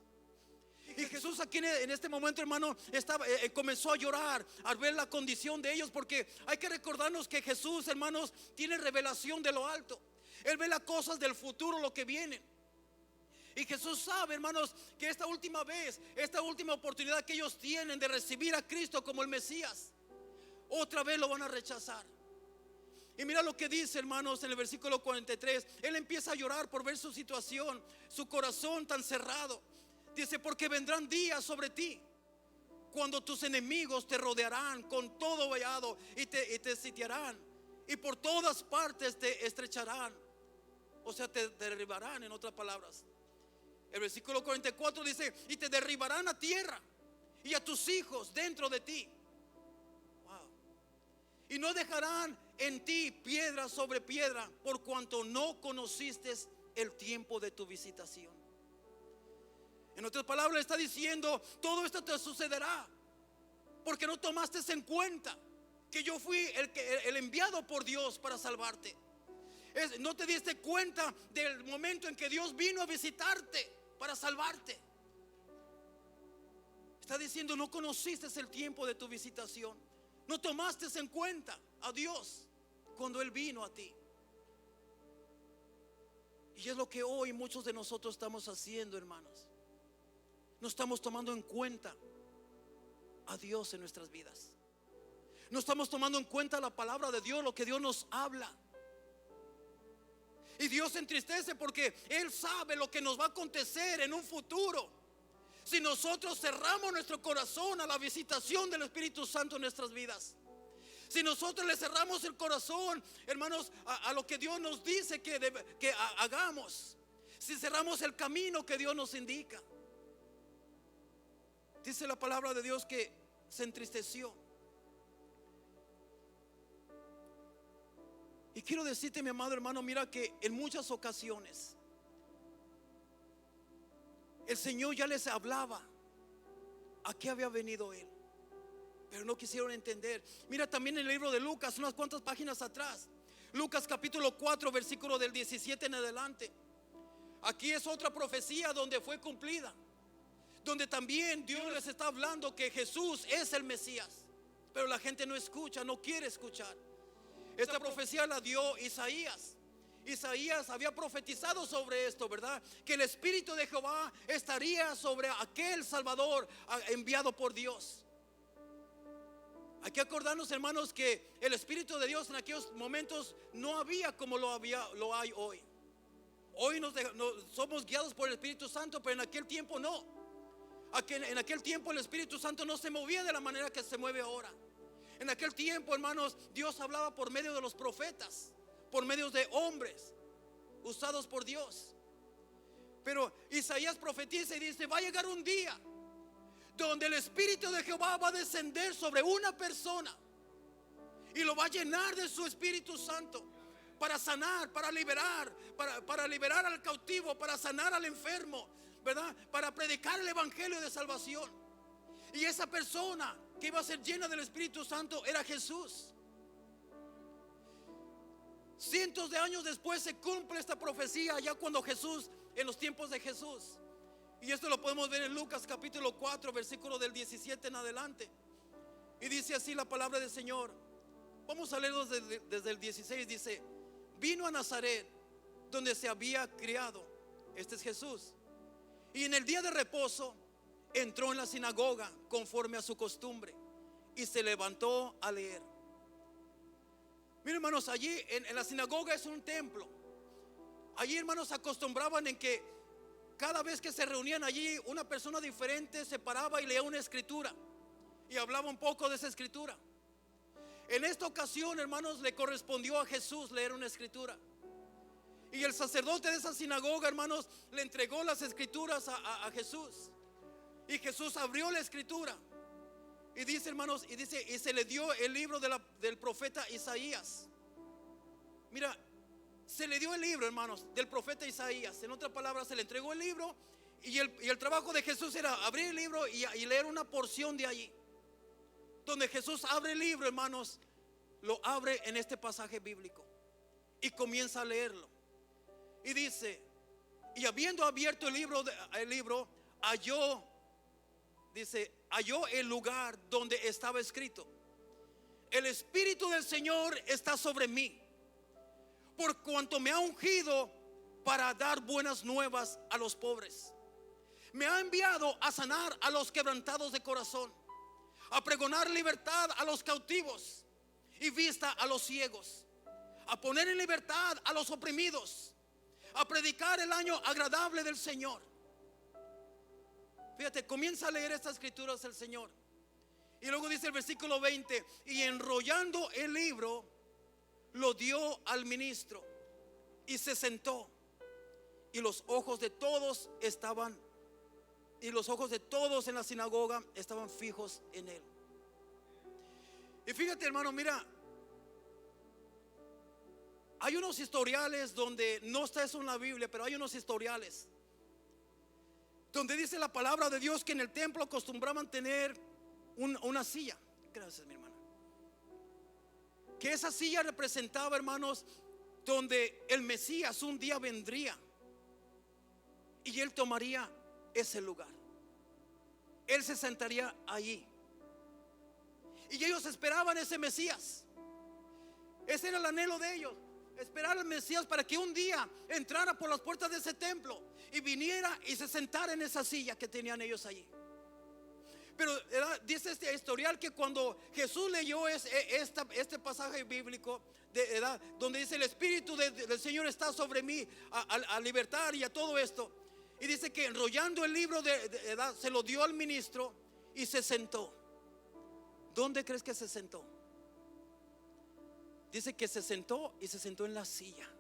Y Jesús aquí en este momento, hermano, comenzó a llorar al ver la condición de ellos, porque hay que recordarnos que Jesús, hermanos, tiene revelación de lo alto. Él ve las cosas del futuro, lo que viene. Y Jesús sabe, hermanos, que esta última vez, esta última oportunidad que ellos tienen de recibir a Cristo como el Mesías, otra vez lo van a rechazar. Y mira lo que dice, hermanos, en el versículo 43. Él empieza a llorar por ver su situación, su corazón tan cerrado. Dice: porque vendrán días sobre ti cuando tus enemigos te rodearán con todo vallado y te sitiarán, y por todas partes te estrecharán, o sea, te derribarán, en otras palabras. El versículo 44 dice: y te derribarán a tierra y a tus hijos dentro de ti. Wow. Y no dejarán en ti piedra sobre piedra, por cuanto no conociste el tiempo de tu visitación. En otras palabras, está diciendo: todo esto te sucederá porque no tomaste en cuenta que yo fui el enviado por Dios para salvarte. No te diste cuenta del momento en que Dios vino a visitarte para salvarte. Está diciendo: no conociste el tiempo de tu visitación. No tomaste en cuenta a Dios cuando Él vino a ti. Y es lo que hoy muchos de nosotros estamos haciendo, hermanos. No estamos tomando en cuenta a Dios en nuestras vidas. No estamos tomando en cuenta la palabra de Dios, lo que Dios nos habla. Y Dios se entristece porque Él sabe lo que nos va a acontecer en un futuro si nosotros cerramos nuestro corazón a la visitación del Espíritu Santo en nuestras vidas. Si nosotros le cerramos el corazón, hermanos, a lo que Dios nos dice que hagamos. Si cerramos el camino que Dios nos indica. Dice la palabra de Dios que se entristeció. Y quiero decirte, mi amado hermano, mira que en muchas ocasiones el Señor ya les hablaba a qué había venido Él, pero no quisieron entender. Mira también en el libro de Lucas, unas cuantas páginas atrás, Lucas capítulo 4, versículo del 17 en adelante. Aquí es otra profecía donde fue cumplida, donde también Dios les está hablando que Jesús es el Mesías, pero la gente no escucha, no quiere escuchar. Esta profecía la dio Isaías. Isaías había profetizado sobre esto, ¿verdad? Que el Espíritu de Jehová estaría sobre aquel Salvador enviado por Dios. Hay que acordarnos, hermanos, que el Espíritu de Dios en aquellos momentos no había como lo hay hoy. Hoy somos guiados por el Espíritu Santo, pero en aquel tiempo no. En aquel tiempo el Espíritu Santo no se movía de la manera que se mueve ahora. En aquel tiempo, hermanos, Dios hablaba por medio de los profetas, por medio de hombres usados por Dios. Pero Isaías profetiza y dice: va a llegar un día donde el Espíritu de Jehová va a descender sobre una persona y lo va a llenar de su Espíritu Santo para sanar, para liberar, para liberar al cautivo, para sanar al enfermo, ¿verdad? Para predicar el evangelio de salvación. Y esa persona que iba a ser llena del Espíritu Santo era Jesús. Cientos de años después se cumple esta profecía, ya cuando Jesús, en los tiempos de Jesús. Y esto lo podemos ver en Lucas capítulo 4, versículo del 17 en adelante. Y dice así la palabra del Señor. Vamos a leerlo desde el 16. Dice: vino a Nazaret, donde se había criado. Este es Jesús. Y en el día de reposo entró en la sinagoga conforme a su costumbre y se levantó a leer. Miren, hermanos, allí en la sinagoga es un templo. Allí, hermanos, acostumbraban en que cada vez que se reunían allí, una persona diferente se paraba y leía una escritura y hablaba un poco de esa escritura. En esta ocasión, hermanos, le correspondió a Jesús leer una escritura. Y el sacerdote de esa sinagoga, hermanos, le entregó las escrituras a Jesús. Y Jesús abrió la escritura. Y dice, hermanos, y se le dio el libro del profeta Isaías. Mira, se le dio el libro, hermanos, del profeta Isaías. En otras palabras, se le entregó el libro. Y el trabajo de Jesús era abrir el libro y leer una porción de allí. Donde Jesús abre el libro, hermanos, lo abre en este pasaje bíblico y comienza a leerlo. Y dice: y habiendo abierto el libro, halló el lugar donde estaba escrito: el Espíritu del Señor está sobre mí, por cuanto me ha ungido para dar buenas nuevas a los pobres. Me ha enviado a sanar a los quebrantados de corazón, a pregonar libertad a los cautivos y vista a los ciegos, a poner en libertad a los oprimidos, a predicar el año agradable del Señor. Fíjate, comienza a leer estas escrituras el Señor. Y luego dice el versículo 20: y enrollando el libro, lo dio al ministro y se sentó. Y los ojos de todos en la sinagoga estaban fijos en él. Y fíjate, hermano, mira, hay unos historiales donde no está eso en la Biblia, pero hay unos historiales donde dice la palabra de Dios que en el templo acostumbraban tener una silla. Gracias, mi hermana. Que esa silla representaba, hermanos, donde el Mesías un día vendría y él tomaría ese lugar. Él se sentaría allí. Y ellos esperaban ese Mesías. Ese era el anhelo de ellos, esperar al Mesías para que un día entrara por las puertas de ese templo y viniera y se sentara en esa silla que tenían ellos allí. Pero dice este historial que cuando Jesús leyó este pasaje bíblico donde dice: el Espíritu del Señor está sobre mí a libertar y a todo esto, y dice que enrollando el libro se lo dio al ministro y se sentó. ¿Dónde crees que se sentó? Dice que se sentó y se sentó en la silla.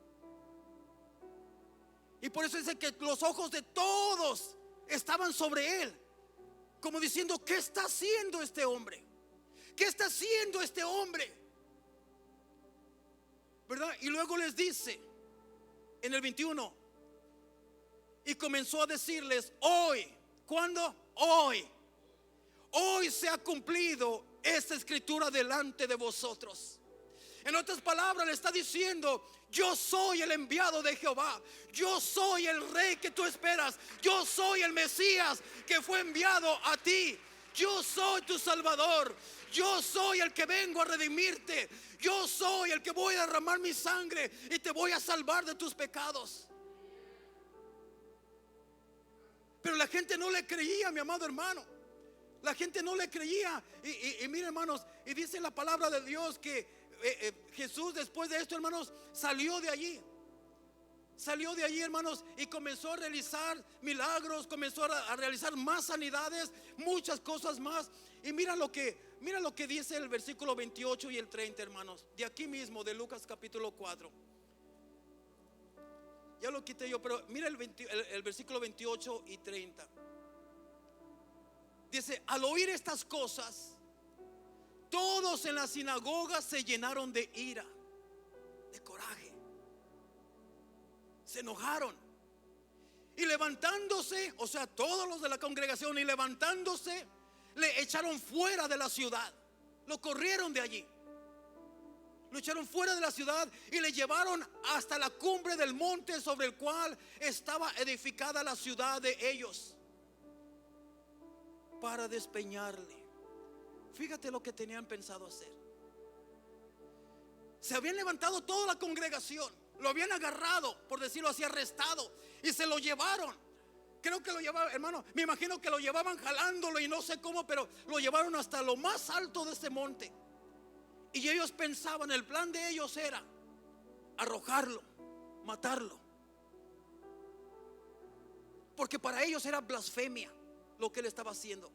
Y por eso dice que los ojos de todos estaban sobre él, como diciendo: ¿qué está haciendo este hombre? ¿Qué está haciendo este hombre? ¿Verdad? Y luego les dice en el 21: y comenzó a decirles: hoy, ¿cuándo? Hoy se ha cumplido esta escritura delante de vosotros. En otras palabras, le está diciendo: yo soy el enviado de Jehová, yo soy el rey que tú esperas, yo soy el Mesías que fue enviado a ti, yo soy tu Salvador, yo soy el que vengo a redimirte, yo soy el que voy a derramar mi sangre y te voy a salvar de tus pecados. Pero la gente no le creía, mi amado hermano. La gente no le creía. Y mira, hermanos, y dice la palabra de Dios que Jesús, después de esto, hermanos, salió de allí, hermanos, y comenzó a realizar milagros, comenzó a realizar más sanidades, muchas cosas más. Y mira lo que dice el versículo 28 y el 30, hermanos, de aquí mismo, de Lucas capítulo 4. Ya lo quité yo, pero mira el versículo 28 y 30. Dice: al oír estas cosas, todos en la sinagoga se llenaron de ira, de coraje, se enojaron. Y levantándose, o sea, todos los de la congregación, y levantándose, le echaron fuera de la ciudad. Lo corrieron de allí. Lo echaron fuera de la ciudad y le llevaron hasta la cumbre del monte sobre el cual estaba edificada la ciudad de ellos, para despeñarle. Fíjate lo que tenían pensado hacer. Se habían levantado toda la congregación, lo habían agarrado, por decirlo así, arrestado, y se lo llevaron. Creo que lo llevaban, hermano, me imagino que lo llevaban jalándolo y no sé cómo, pero lo llevaron hasta lo más alto de ese monte. Y ellos pensaban, el plan de ellos era arrojarlo, matarlo, porque para ellos era blasfemia lo que él estaba haciendo.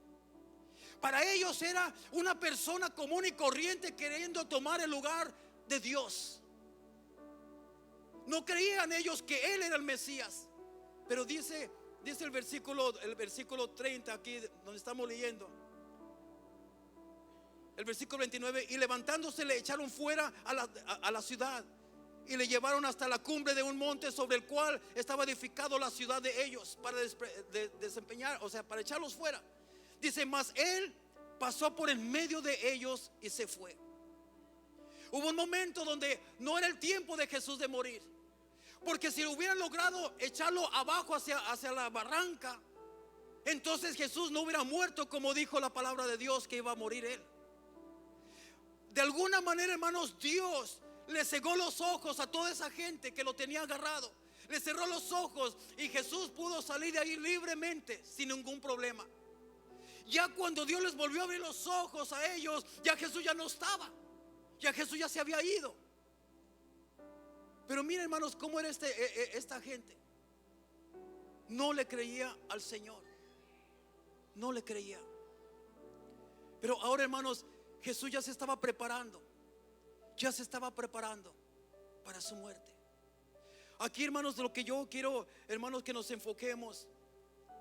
Para ellos era una persona común y corriente queriendo tomar el lugar de Dios. No creían ellos que él era el Mesías. Pero dice el versículo 30 aquí donde estamos leyendo, el versículo 29: y levantándose le echaron fuera a la ciudad y le llevaron hasta la cumbre de un monte sobre el cual estaba edificado la ciudad de ellos, para desempeñar, o sea, para echarlos fuera. Dice: mas él pasó por en medio de ellos y se fue. Hubo un momento donde no era el tiempo de Jesús de morir, porque si hubieran logrado echarlo abajo hacia la barranca, entonces Jesús no hubiera muerto, como dijo la palabra de Dios que iba a morir él. De alguna manera, hermanos, Dios le cegó los ojos a toda esa gente que lo tenía agarrado, Le cerró los ojos y Jesús pudo salir de ahí libremente, sin ningún problema. Ya cuando Dios les volvió a abrir los ojos a ellos, ya Jesús ya no estaba. Ya Jesús ya se había ido. Pero miren, hermanos, cómo era esta gente. No le creía al Señor. No le creía. Pero ahora, hermanos, Jesús ya se estaba preparando. Ya se estaba preparando para su muerte. Aquí, hermanos, lo que yo quiero, hermanos, que nos enfoquemos,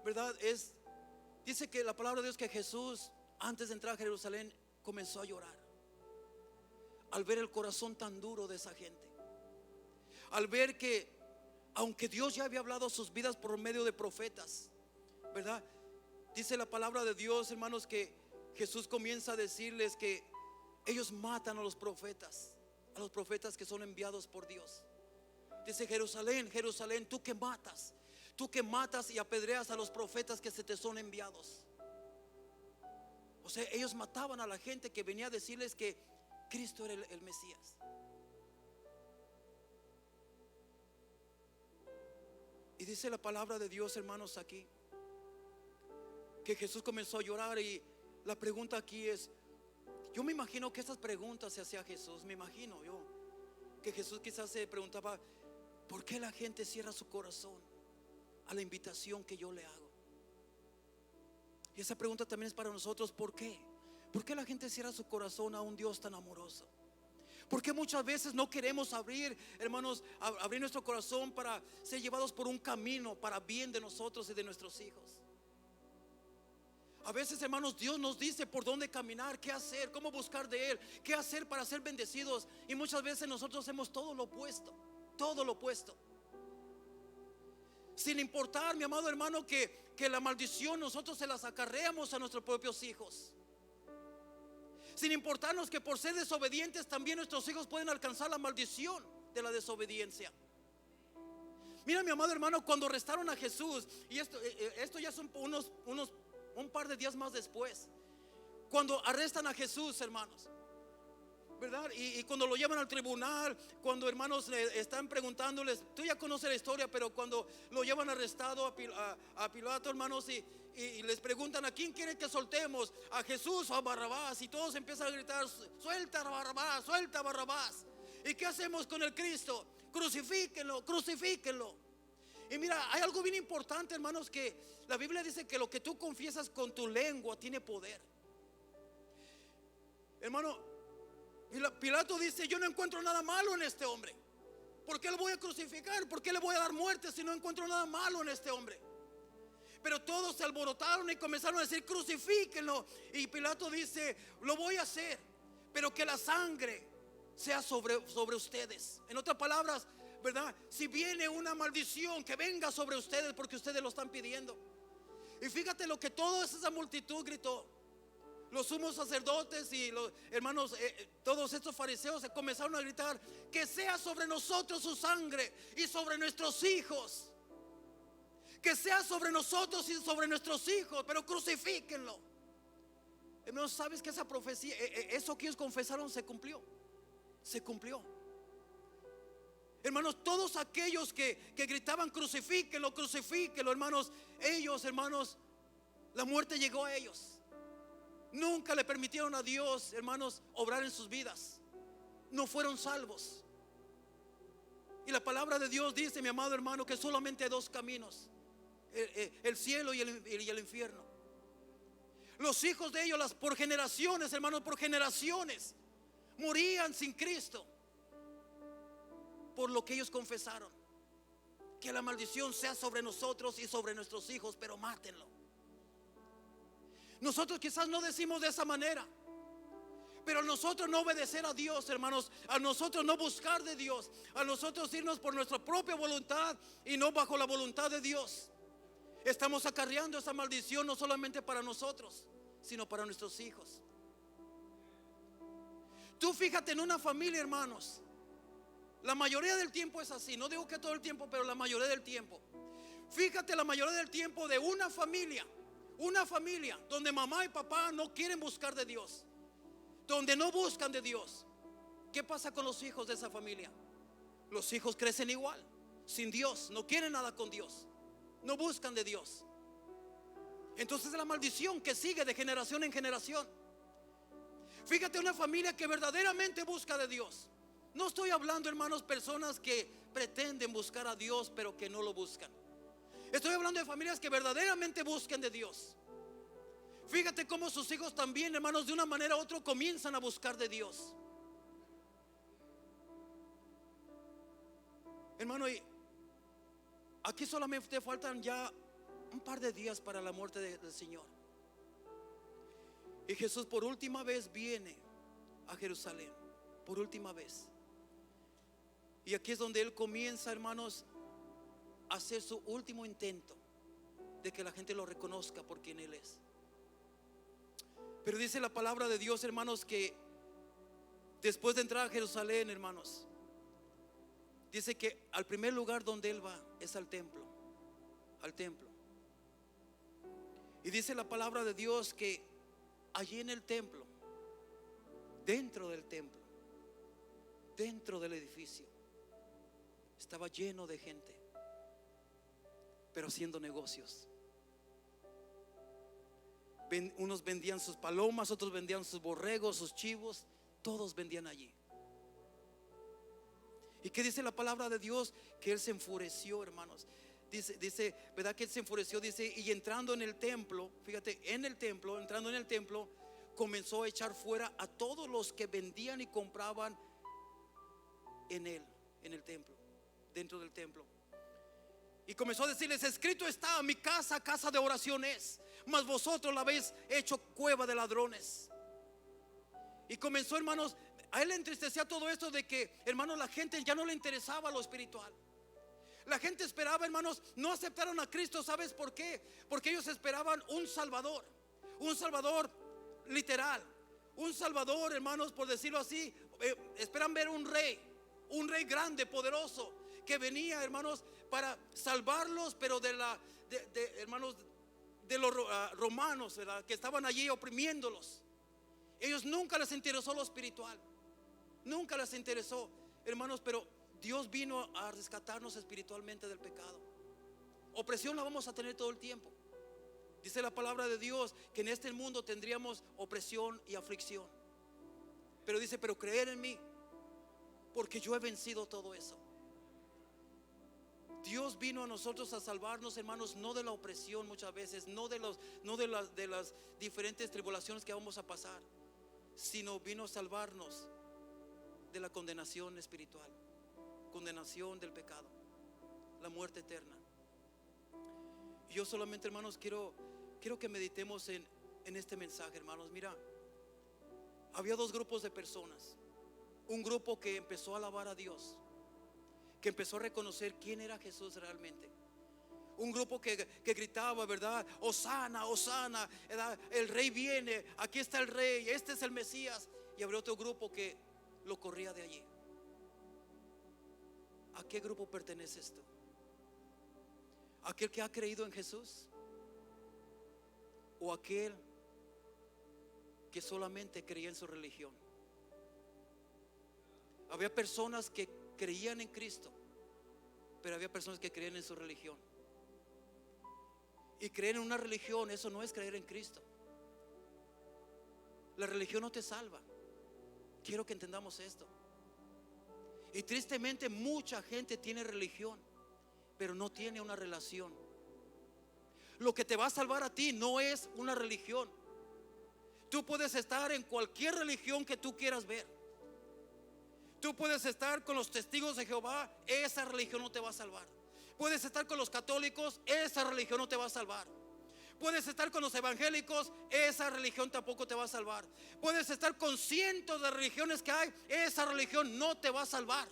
¿verdad? Dice que la palabra de Dios que Jesús, antes de entrar a Jerusalén, comenzó a llorar al ver el corazón tan duro de esa gente, al ver que aunque Dios ya había hablado a sus vidas por medio de profetas, ¿verdad? Dice la palabra de Dios, hermanos, que Jesús comienza a decirles que ellos matan a los profetas que son enviados por Dios. Dice: Jerusalén, Jerusalén, tú que matas y apedreas a los profetas que se te son enviados. O sea, ellos mataban a la gente que venía a decirles que Cristo era el Mesías. Y dice la palabra de Dios, hermanos, aquí que Jesús comenzó a llorar. Y la pregunta aquí es, yo me imagino que estas preguntas se hacía Jesús. Me imagino yo que Jesús quizás se preguntaba: ¿por qué la gente cierra su corazón a la invitación que yo le hago? Y esa pregunta también es para nosotros. ¿Por qué? ¿Por qué la gente cierra su corazón a un Dios tan amoroso? Porque muchas veces no queremos abrir, hermanos, abrir nuestro corazón para ser llevados por un camino para bien de nosotros y de nuestros hijos. A veces, hermanos, Dios nos dice por dónde caminar, qué hacer, cómo buscar de Él, qué hacer para ser bendecidos. Y muchas veces nosotros hacemos todo lo opuesto. Todo lo opuesto. Sin importar, mi amado hermano, que la maldición nosotros se las acarreamos a nuestros propios hijos. Sin importarnos que por ser desobedientes también nuestros hijos pueden alcanzar la maldición de la desobediencia. Mira, mi amado hermano, cuando arrestaron a Jesús, y esto ya son un par de días más después, cuando arrestan a Jesús, hermanos, ¿verdad? Y cuando lo llevan al tribunal, cuando, hermanos, están preguntándoles, tú ya conoces la historia, pero cuando lo llevan arrestado a Pilato, hermanos, y les preguntan: ¿a quién quieren que soltemos? ¿A Jesús o a Barrabás? Y todos empiezan a gritar: suelta a Barrabás, suelta a Barrabás. ¿Y qué hacemos con el Cristo? Crucifíquenlo, crucifíquenlo. Y mira, hay algo bien importante, hermanos, que la Biblia dice que lo que tú confiesas con tu lengua tiene poder. Hermano, Pilato dice: yo no encuentro nada malo en este hombre. ¿Por qué lo voy a crucificar? ¿Por qué le voy a dar muerte si no encuentro nada malo en este hombre? Pero todos se alborotaron y comenzaron a decir: crucifíquenlo. Y Pilato dice: lo voy a hacer, pero que la sangre sea sobre ustedes. En otras palabras, ¿verdad? Si viene una maldición, que venga sobre ustedes, porque ustedes lo están pidiendo. Y fíjate lo que toda esa multitud gritó. Los sumos sacerdotes y los hermanos, todos estos fariseos se comenzaron a gritar: que sea sobre nosotros su sangre y sobre nuestros hijos. Que sea sobre nosotros y sobre nuestros hijos, pero crucifíquenlo. Hermanos, ¿sabes que esa profecía, eso que ellos confesaron, se cumplió? Se cumplió. Hermanos, todos aquellos que gritaban: crucifíquenlo, crucifíquenlo, hermanos, ellos, hermanos, la muerte llegó a ellos. Nunca le permitieron a Dios, hermanos, obrar en sus vidas. No fueron salvos. Y la palabra de Dios dice, mi amado hermano, que solamente hay dos caminos: el cielo y el infierno. Los hijos de ellos, por generaciones, hermanos, por generaciones, morían sin Cristo por lo que ellos confesaron. Que la maldición sea sobre nosotros y sobre nuestros hijos, pero mátenlo. Nosotros quizás no decimos de esa manera, pero a nosotros no obedecer a Dios, hermanos, a nosotros no buscar de Dios, a nosotros irnos por nuestra propia voluntad y no bajo la voluntad de Dios, estamos acarreando esa maldición no solamente para nosotros, sino para nuestros hijos. Tú fíjate en una familia, hermanos, la mayoría del tiempo es así. No digo que todo el tiempo, pero la mayoría del tiempo. Fíjate, la mayoría del tiempo de una familia donde mamá y papá no quieren buscar de Dios, donde no buscan de Dios. ¿Qué pasa con los hijos de esa familia? Los hijos crecen igual. sin Dios, no quieren nada con Dios, no buscan de Dios. Entonces es la maldición que sigue de generación en generación. Fíjate, una familia que verdaderamente busca de Dios. No estoy hablando, hermanos, personas que pretenden buscar a Dios pero que no lo buscan. Estoy hablando de familias que verdaderamente buscan de Dios. Fíjate cómo sus hijos también, hermanos, de una manera u otra comienzan a buscar de Dios. Hermano, y aquí solamente faltan ya un par de días para la muerte del Señor. Y Jesús por última vez viene a Jerusalén, por última vez. Y aquí es donde Él comienza, hermanos, a hacer su último intento de que la gente lo reconozca por quien Él es. Pero dice la palabra de Dios, hermanos, que después de entrar a Jerusalén, hermanos, dice que al primer lugar donde Él va es al templo. Al templo. Y dice la palabra de Dios que allí en el templo, dentro del templo, dentro del edificio, estaba lleno de gente, pero haciendo negocios. Unos vendían sus palomas, otros vendían sus borregos, sus chivos, todos vendían allí. ¿Y qué dice la palabra de Dios? Que Él se enfureció, hermanos. Dice, ¿verdad? Que Él se enfureció, dice, y entrando en el templo, fíjate, entrando en el templo, comenzó a echar fuera a todos los que vendían y compraban en él, en el templo, dentro del templo. Y comenzó a decirles: escrito está, mi casa, casa de oración es, mas vosotros la habéis hecho cueva de ladrones. Y comenzó, hermanos, a él le entristecía todo esto de que, hermanos, la gente ya no le interesaba lo espiritual. La gente esperaba, hermanos, no aceptaron a Cristo. ¿Sabes por qué? Porque ellos esperaban un Salvador literal, un Salvador, hermanos, por decirlo así. Esperan ver un rey grande, poderoso, que venía, hermanos, para salvarlos, pero hermanos, de los romanos, ¿verdad? Que estaban allí oprimiéndolos. Ellos nunca les interesó lo espiritual, nunca les interesó, hermanos, pero Dios vino a rescatarnos espiritualmente del pecado. Opresión la vamos a tener todo el tiempo. Dice la palabra de Dios que en este mundo tendríamos opresión y aflicción. Pero dice: pero creer en mí, porque yo he vencido todo eso. Dios vino a nosotros a salvarnos, hermanos, no de la opresión muchas veces, no de las diferentes tribulaciones que vamos a pasar, sino vino a salvarnos de la condenación espiritual, condenación del pecado, la muerte eterna. Y yo solamente, hermanos, quiero que meditemos en este mensaje, hermanos. Mira, había dos grupos de personas. Un grupo que empezó a alabar a Dios, que empezó a reconocer quién era Jesús realmente. Un grupo que gritaba, ¿verdad? Hosana, Hosana, ¿verdad? El rey viene, aquí está el rey, este es el Mesías. Y había otro grupo que lo corría de allí. ¿A qué grupo perteneces tú? ¿Aquel que ha creído en Jesús? ¿O aquel que solamente creía en su religión? Había personas que creían en Cristo, pero había personas que creían en su religión. Y creer en una religión, eso no es creer en Cristo. La religión no te salva. Quiero que entendamos esto. Y tristemente mucha gente tiene religión, pero no tiene una relación. Lo que te va a salvar a ti no es una religión. Tú puedes estar en cualquier religión que tú quieras ver. Tú puedes estar con los testigos de Jehová, esa religión no te va a salvar. Puedes estar con los católicos, esa religión no te va a salvar. Puedes estar con los evangélicos, esa religión tampoco te va a salvar. Puedes estar con cientos de religiones que hay, esa religión no te va a salvar.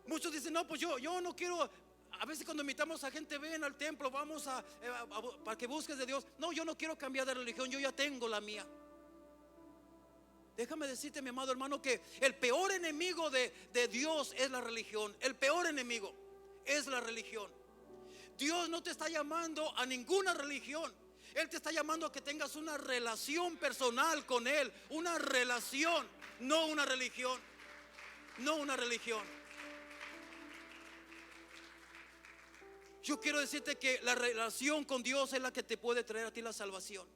Muchos dicen: no, pues yo no quiero. A veces cuando invitamos a gente: ven al templo, vamos para que busques de Dios. No, yo no quiero cambiar de religión, yo ya tengo la mía. Déjame decirte, mi amado hermano, que el peor enemigo de Dios es la religión. El peor enemigo es la religión. Dios no te está llamando a ninguna religión. Él te está llamando a que tengas una relación personal con Él. Una relación, no una religión. No una religión. Yo quiero decirte que la relación con Dios es la que te puede traer a ti la salvación.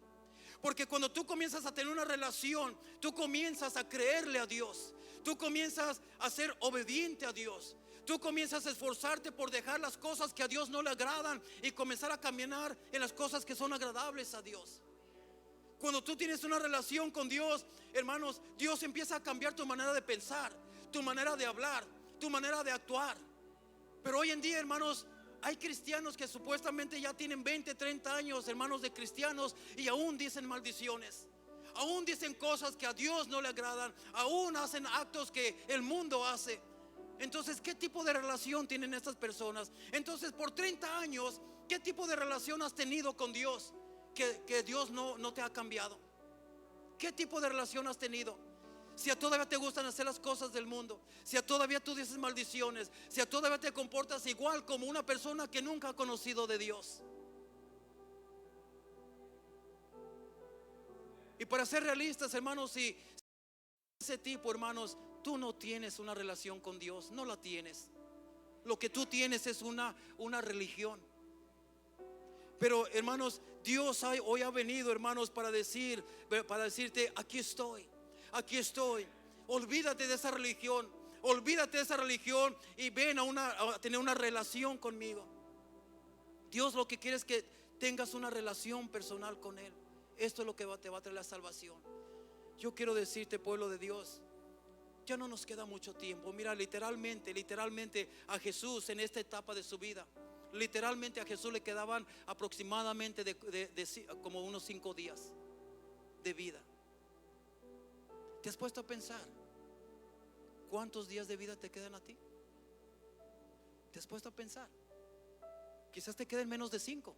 Porque cuando tú comienzas a tener una relación, tú comienzas a creerle a Dios. Tú comienzas a ser obediente a Dios. Tú comienzas a esforzarte por dejar las cosas que a Dios no le agradan y comenzar a caminar en las cosas que son agradables a Dios. Cuando tú tienes una relación con Dios, hermanos, Dios empieza a cambiar tu manera de pensar, tu manera de hablar, tu manera de actuar. Pero hoy en día, hermanos, hay cristianos que supuestamente ya tienen 20, 30 años, hermanos, de cristianos, y aún dicen maldiciones. Aún dicen cosas que a Dios no le agradan. Aún hacen actos que el mundo hace. Entonces, ¿qué tipo de relación tienen estas personas? Entonces, por 30 años, ¿qué tipo de relación has tenido con Dios? Que Dios no te ha cambiado. ¿Qué tipo de relación has tenido? Si a todavía te gustan hacer las cosas del mundo, si a todavía tú dices maldiciones, si a todavía te comportas igual como una persona que nunca ha conocido de Dios. Y para ser realistas, hermanos, si ese tipo, hermanos, tú no tienes una relación con Dios, no la tienes. Lo que tú tienes es una religión. Pero, hermanos, Dios hoy ha venido, hermanos, para decirte, aquí estoy. Aquí estoy. Olvídate de esa religión. Olvídate de esa religión y ven a tener una relación conmigo. Dios lo que quiere es que tengas una relación personal con Él. Esto es lo que te va a traer la salvación. Yo quiero decirte, pueblo de Dios, ya no nos queda mucho tiempo. Mira, literalmente a Jesús en esta etapa de su vida, literalmente a Jesús le quedaban aproximadamente como unos 5 días de vida. ¿Te has puesto a pensar cuántos días de vida te quedan a ti? ¿Te has puesto a pensar? Quizás te queden menos de 5.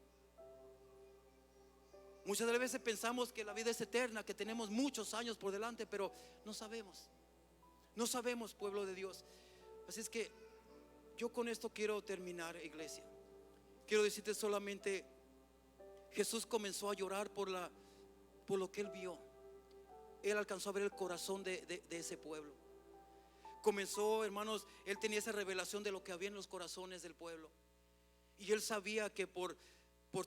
Muchas de las veces pensamos que la vida es eterna, que tenemos muchos años por delante, pero no sabemos. No sabemos, pueblo de Dios. Así es que yo con esto quiero terminar, iglesia. Quiero decirte solamente, Jesús comenzó a llorar por lo que Él vio. Él alcanzó a ver el corazón de ese pueblo. Comenzó, hermanos, Él tenía esa revelación de lo que había en los corazones del pueblo. Y Él sabía que por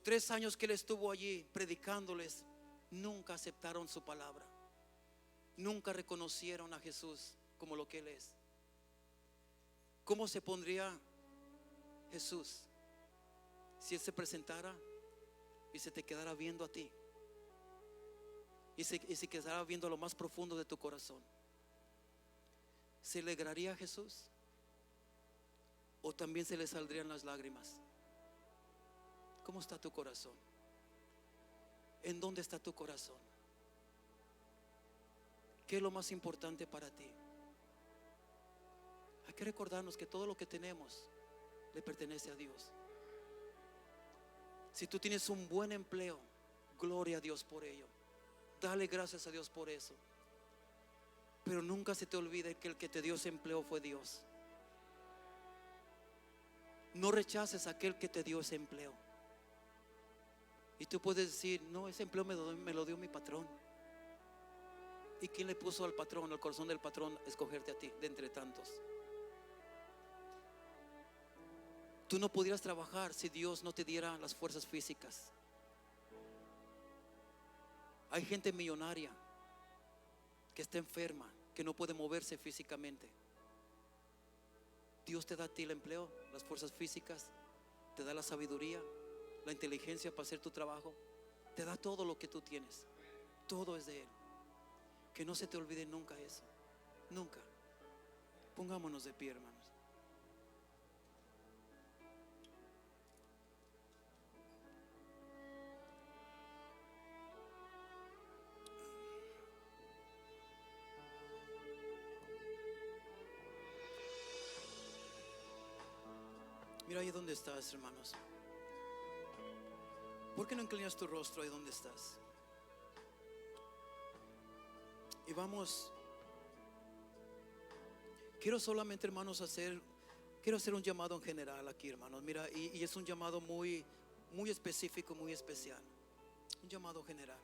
3 años que Él estuvo allí predicándoles, nunca aceptaron su palabra. Nunca reconocieron a Jesús como lo que Él es. ¿Cómo se pondría Jesús si Él se presentara y se te quedara viendo a ti? Y se quedara viendo lo más profundo de tu corazón. ¿Se alegraría a Jesús? ¿O también se le saldrían las lágrimas? ¿Cómo está tu corazón? ¿En dónde está tu corazón? ¿Qué es lo más importante para ti? Hay que recordarnos que todo lo que tenemos le pertenece a Dios. Si tú tienes un buen empleo, gloria a Dios por ello. Dale gracias a Dios por eso. Pero nunca se te olvide que el que te dio ese empleo fue Dios. No rechaces a aquel que te dio ese empleo. Y tú puedes decir, no, ese empleo me lo dio mi patrón. ¿Y quién le puso al patrón, al corazón del patrón, escogerte a ti de entre tantos? Tú no pudieras trabajar si Dios no te diera las fuerzas físicas. Hay gente millonaria que está enferma, que no puede moverse físicamente. Dios te da a ti el empleo, las fuerzas físicas, te da la sabiduría, la inteligencia para hacer tu trabajo, te da todo lo que tú tienes. Todo es de Él. Que no se te olvide nunca eso. Nunca. Pongámonos de pie, hermanos. Mira ahí donde estás, hermanos. ¿Por qué no inclinas tu rostro ahí donde estás? Y vamos. Quiero solamente, hermanos, quiero hacer un llamado en general aquí, hermanos. Mira, y es un llamado muy, muy específico, muy especial. Un llamado general.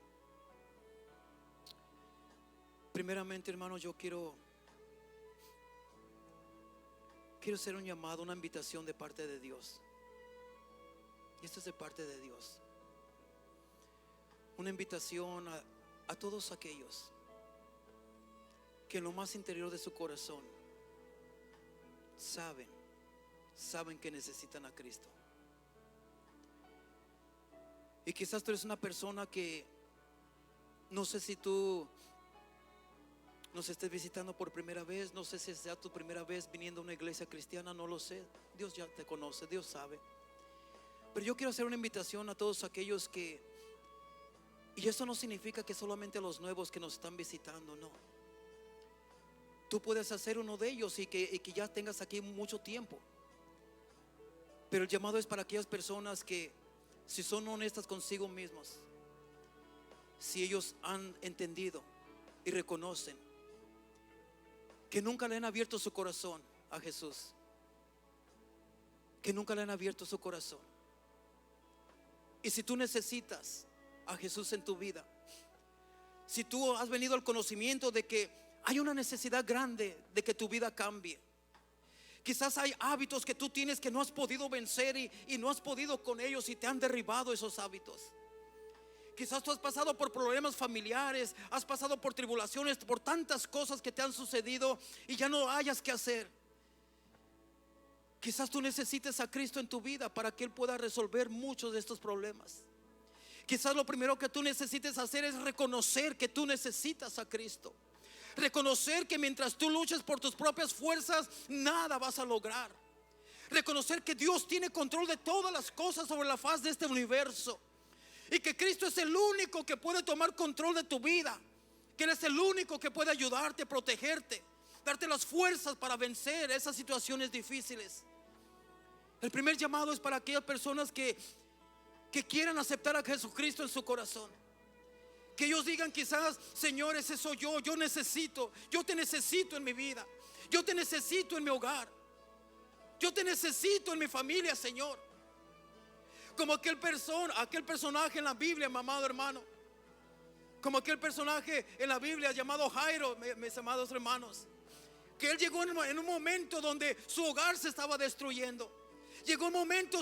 Primeramente, hermanos, yo quiero hacer un llamado, una invitación de parte de Dios. Y esto es de parte de Dios. Una invitación a todos aquellos que en lo más interior de su corazón saben que necesitan a Cristo. Y quizás tú eres una persona que no sé si tú nos estés visitando por primera vez, no sé si sea tu primera vez viniendo a una iglesia cristiana, no lo sé. Dios ya te conoce, Dios sabe. Pero yo quiero hacer una invitación a todos aquellos que, y eso no significa que solamente a los nuevos que nos están visitando, no. Tú puedes hacer uno de ellos y que ya tengas aquí mucho tiempo. Pero el llamado es para aquellas personas que, si son honestas consigo mismos, si ellos han entendido y reconocen que nunca le han abierto su corazón a Jesús, que nunca le han abierto su corazón. Y si tú necesitas a Jesús en tu vida, si tú has venido al conocimiento de que hay una necesidad grande de que tu vida cambie, quizás hay hábitos que tú tienes que no has podido vencer y no has podido con ellos y te han derribado esos hábitos. Quizás tú has pasado por problemas familiares, has pasado por tribulaciones, por tantas cosas que te han sucedido y ya no hayas que hacer. Quizás tú necesites a Cristo en tu vida para que Él pueda resolver muchos de estos problemas. Quizás lo primero que tú necesites hacer es reconocer que tú necesitas a Cristo. Reconocer que mientras tú luches por tus propias fuerzas, nada vas a lograr. Reconocer que Dios tiene control de todas las cosas sobre la faz de este universo, y que Cristo es el único que puede tomar control de tu vida, que Él es el único que puede ayudarte, protegerte, darte las fuerzas para vencer esas situaciones difíciles. El primer llamado es para aquellas personas que quieran aceptar a Jesucristo en su corazón. Que ellos digan quizás: Señor, ese soy yo necesito, yo te necesito en mi vida, yo te necesito en mi hogar, yo te necesito en mi familia, Señor. Como aquel personaje en la Biblia, mi amado hermano, como aquel personaje en la Biblia llamado Jairo, mis amados hermanos, que él llegó en un momento donde su hogar se estaba destruyendo. Llegó un momento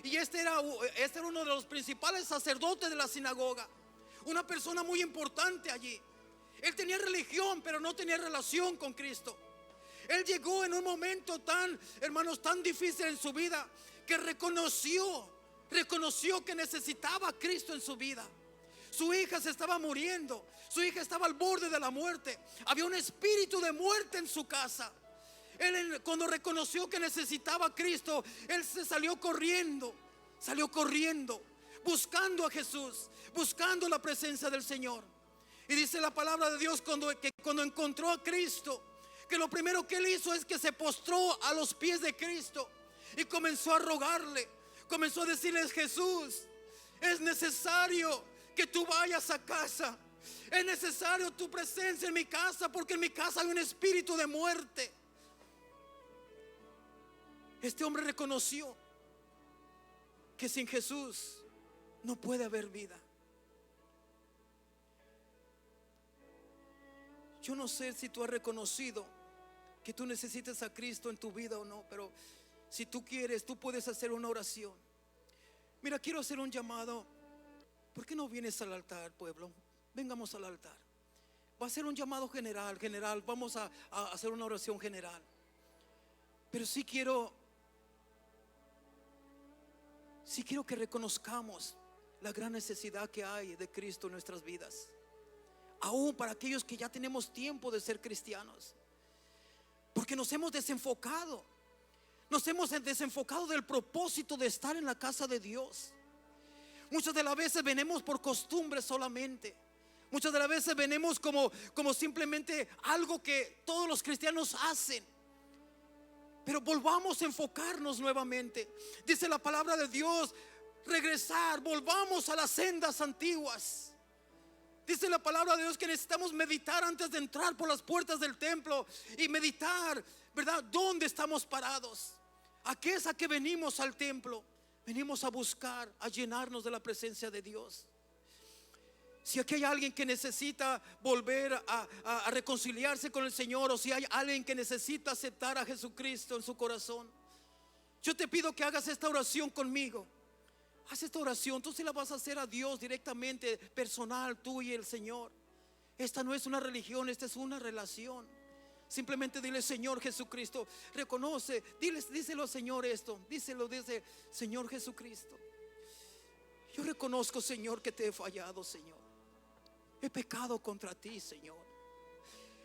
y este era uno de los principales sacerdotes de la sinagoga, una persona muy importante allí. Él tenía religión, pero no tenía relación con Cristo. Él llegó en un momento tan difícil en su vida, que reconoció que necesitaba a Cristo en su vida. Su hija se estaba muriendo, su hija estaba al borde de la muerte, había un espíritu de muerte en su casa. Él, cuando reconoció que necesitaba a Cristo, él se salió corriendo, buscando a Jesús, buscando la presencia del Señor. Y dice la palabra de Dios que cuando encontró a Cristo, que lo primero que él hizo es que se postró a los pies de Cristo y comenzó a rogarle, comenzó a decirle: Jesús, es necesario que tú vayas a casa, es necesario tu presencia en mi casa, porque en mi casa hay un espíritu de muerte. Este hombre reconoció que sin Jesús no puede haber vida. Yo no sé si tú has reconocido que tú necesitas a Cristo en tu vida o no, pero si tú quieres, tú puedes hacer una oración. Mira, quiero hacer un llamado. ¿Por qué no vienes al altar, pueblo? Vengamos al altar. Va a ser un llamado general. Vamos a hacer una oración general. Pero sí quiero que reconozcamos la gran necesidad que hay de Cristo en nuestras vidas. Aún para aquellos que ya tenemos tiempo de ser cristianos, porque nos hemos desenfocado del propósito de estar en la casa de Dios. Muchas de las veces venimos por costumbre solamente. Muchas de las veces venimos como simplemente algo que todos los cristianos hacen. Pero volvamos a enfocarnos nuevamente. Dice la palabra de Dios: volvamos a las sendas antiguas. Dice la palabra de Dios que necesitamos meditar antes de entrar por las puertas del templo, y meditar, ¿verdad?, dónde estamos parados. ¿A qué es a que venimos al templo? Venimos a buscar, a llenarnos de la presencia de Dios. Si aquí hay alguien que necesita volver a reconciliarse con el Señor, o si hay alguien que necesita aceptar a Jesucristo en su corazón, yo te pido que hagas esta oración conmigo. Haz esta oración, tú se la vas a hacer a Dios directamente, personal, tú y el Señor. Esta no es una religión, esta es una relación. Simplemente dile: Señor Jesucristo, reconoce, díselo, Señor, esto, díselo, dice: Señor Jesucristo, yo reconozco, Señor, que te he fallado, Señor. He pecado contra ti, Señor.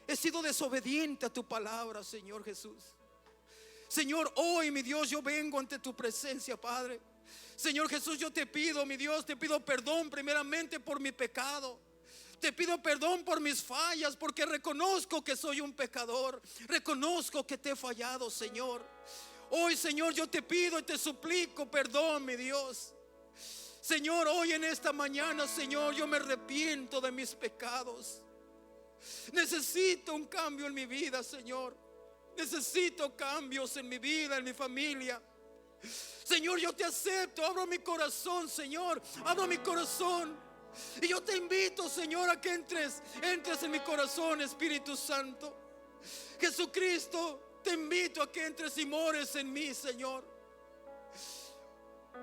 He sido desobediente a tu palabra, Señor Jesús. Señor, hoy, mi Dios, yo vengo ante tu presencia, Padre. Señor Jesús, yo te pido, mi Dios, te pido perdón primeramente por mi pecado. Te pido perdón por mis fallas, porque reconozco que soy un pecador. Reconozco que te he fallado, Señor. Hoy, Señor, yo te pido y te suplico perdón, mi Dios. Señor, hoy en esta mañana, Señor, yo me arrepiento de mis pecados. Necesito un cambio en mi vida, Señor. Necesito cambios en mi vida, en mi familia. Señor, yo te acepto, abro mi corazón, Señor, abro mi corazón. Y yo te invito, Señor, a que entres en mi corazón, Espíritu Santo. Jesucristo, te invito a que entres y mores en mí, Señor.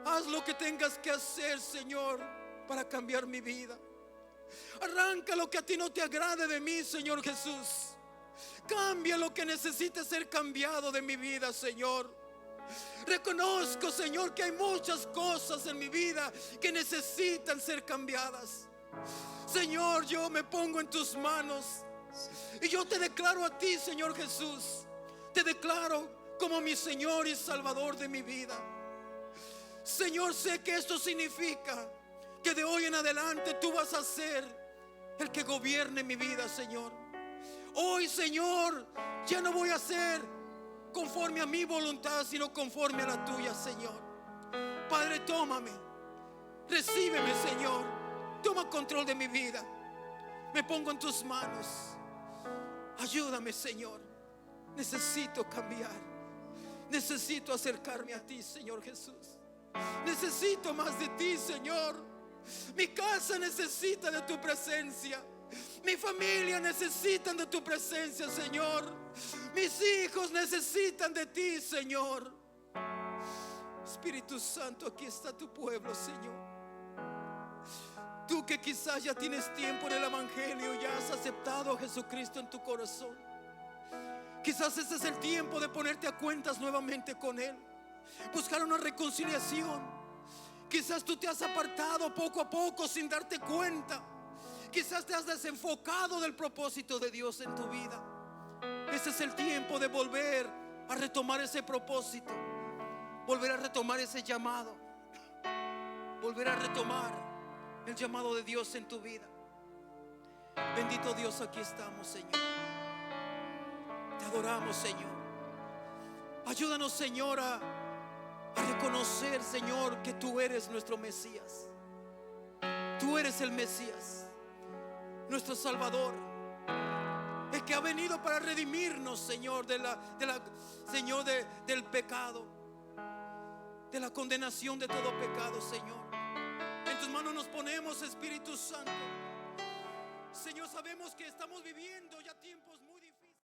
Haz lo que tengas que hacer, Señor, para cambiar mi vida. Arranca lo que a ti no te agrade de mí, Señor Jesús. Cambia lo que necesite ser cambiado de mi vida, Señor. Reconozco, Señor, que hay muchas cosas en mi vida que necesitan ser cambiadas. Señor, yo me pongo en tus manos y yo te declaro a ti, Señor Jesús. Te declaro como mi Señor y Salvador de mi vida. Señor, sé que esto significa que de hoy en adelante tú vas a ser el que gobierne mi vida, Señor. Hoy, Señor, ya no voy a ser conforme a mi voluntad, sino conforme a la tuya, Señor. Padre, tómame, recíbeme, Señor. Toma control de mi vida. Me pongo en tus manos. Ayúdame, Señor. Necesito cambiar. Necesito acercarme a ti, Señor Jesús. Necesito más de ti, Señor. Mi casa necesita de tu presencia. Mi familia necesita de tu presencia, Señor. Mis hijos necesitan de ti, Señor. Espíritu Santo, aquí está tu pueblo, Señor. Tú que quizás ya tienes tiempo en el Evangelio, ya has aceptado a Jesucristo en tu corazón. Quizás este es el tiempo de ponerte a cuentas nuevamente con Él. Buscar una reconciliación. Quizás tú te has apartado poco a poco sin darte cuenta. Quizás te has desenfocado del propósito de Dios en tu vida. Ese es el tiempo de volver a retomar ese propósito. Volver a retomar ese llamado. Volver a retomar el llamado de Dios en tu vida. Bendito Dios, aquí estamos, Señor. Te adoramos, Señor. Ayúdanos, Señor, a reconocer, Señor, que tú eres nuestro Mesías. Tú eres el Mesías, nuestro Salvador, el que ha venido para redimirnos, Señor, Señor, del pecado, de la condenación de todo pecado, Señor. En tus manos nos ponemos, Espíritu Santo. Señor, sabemos que estamos viviendo ya tiempos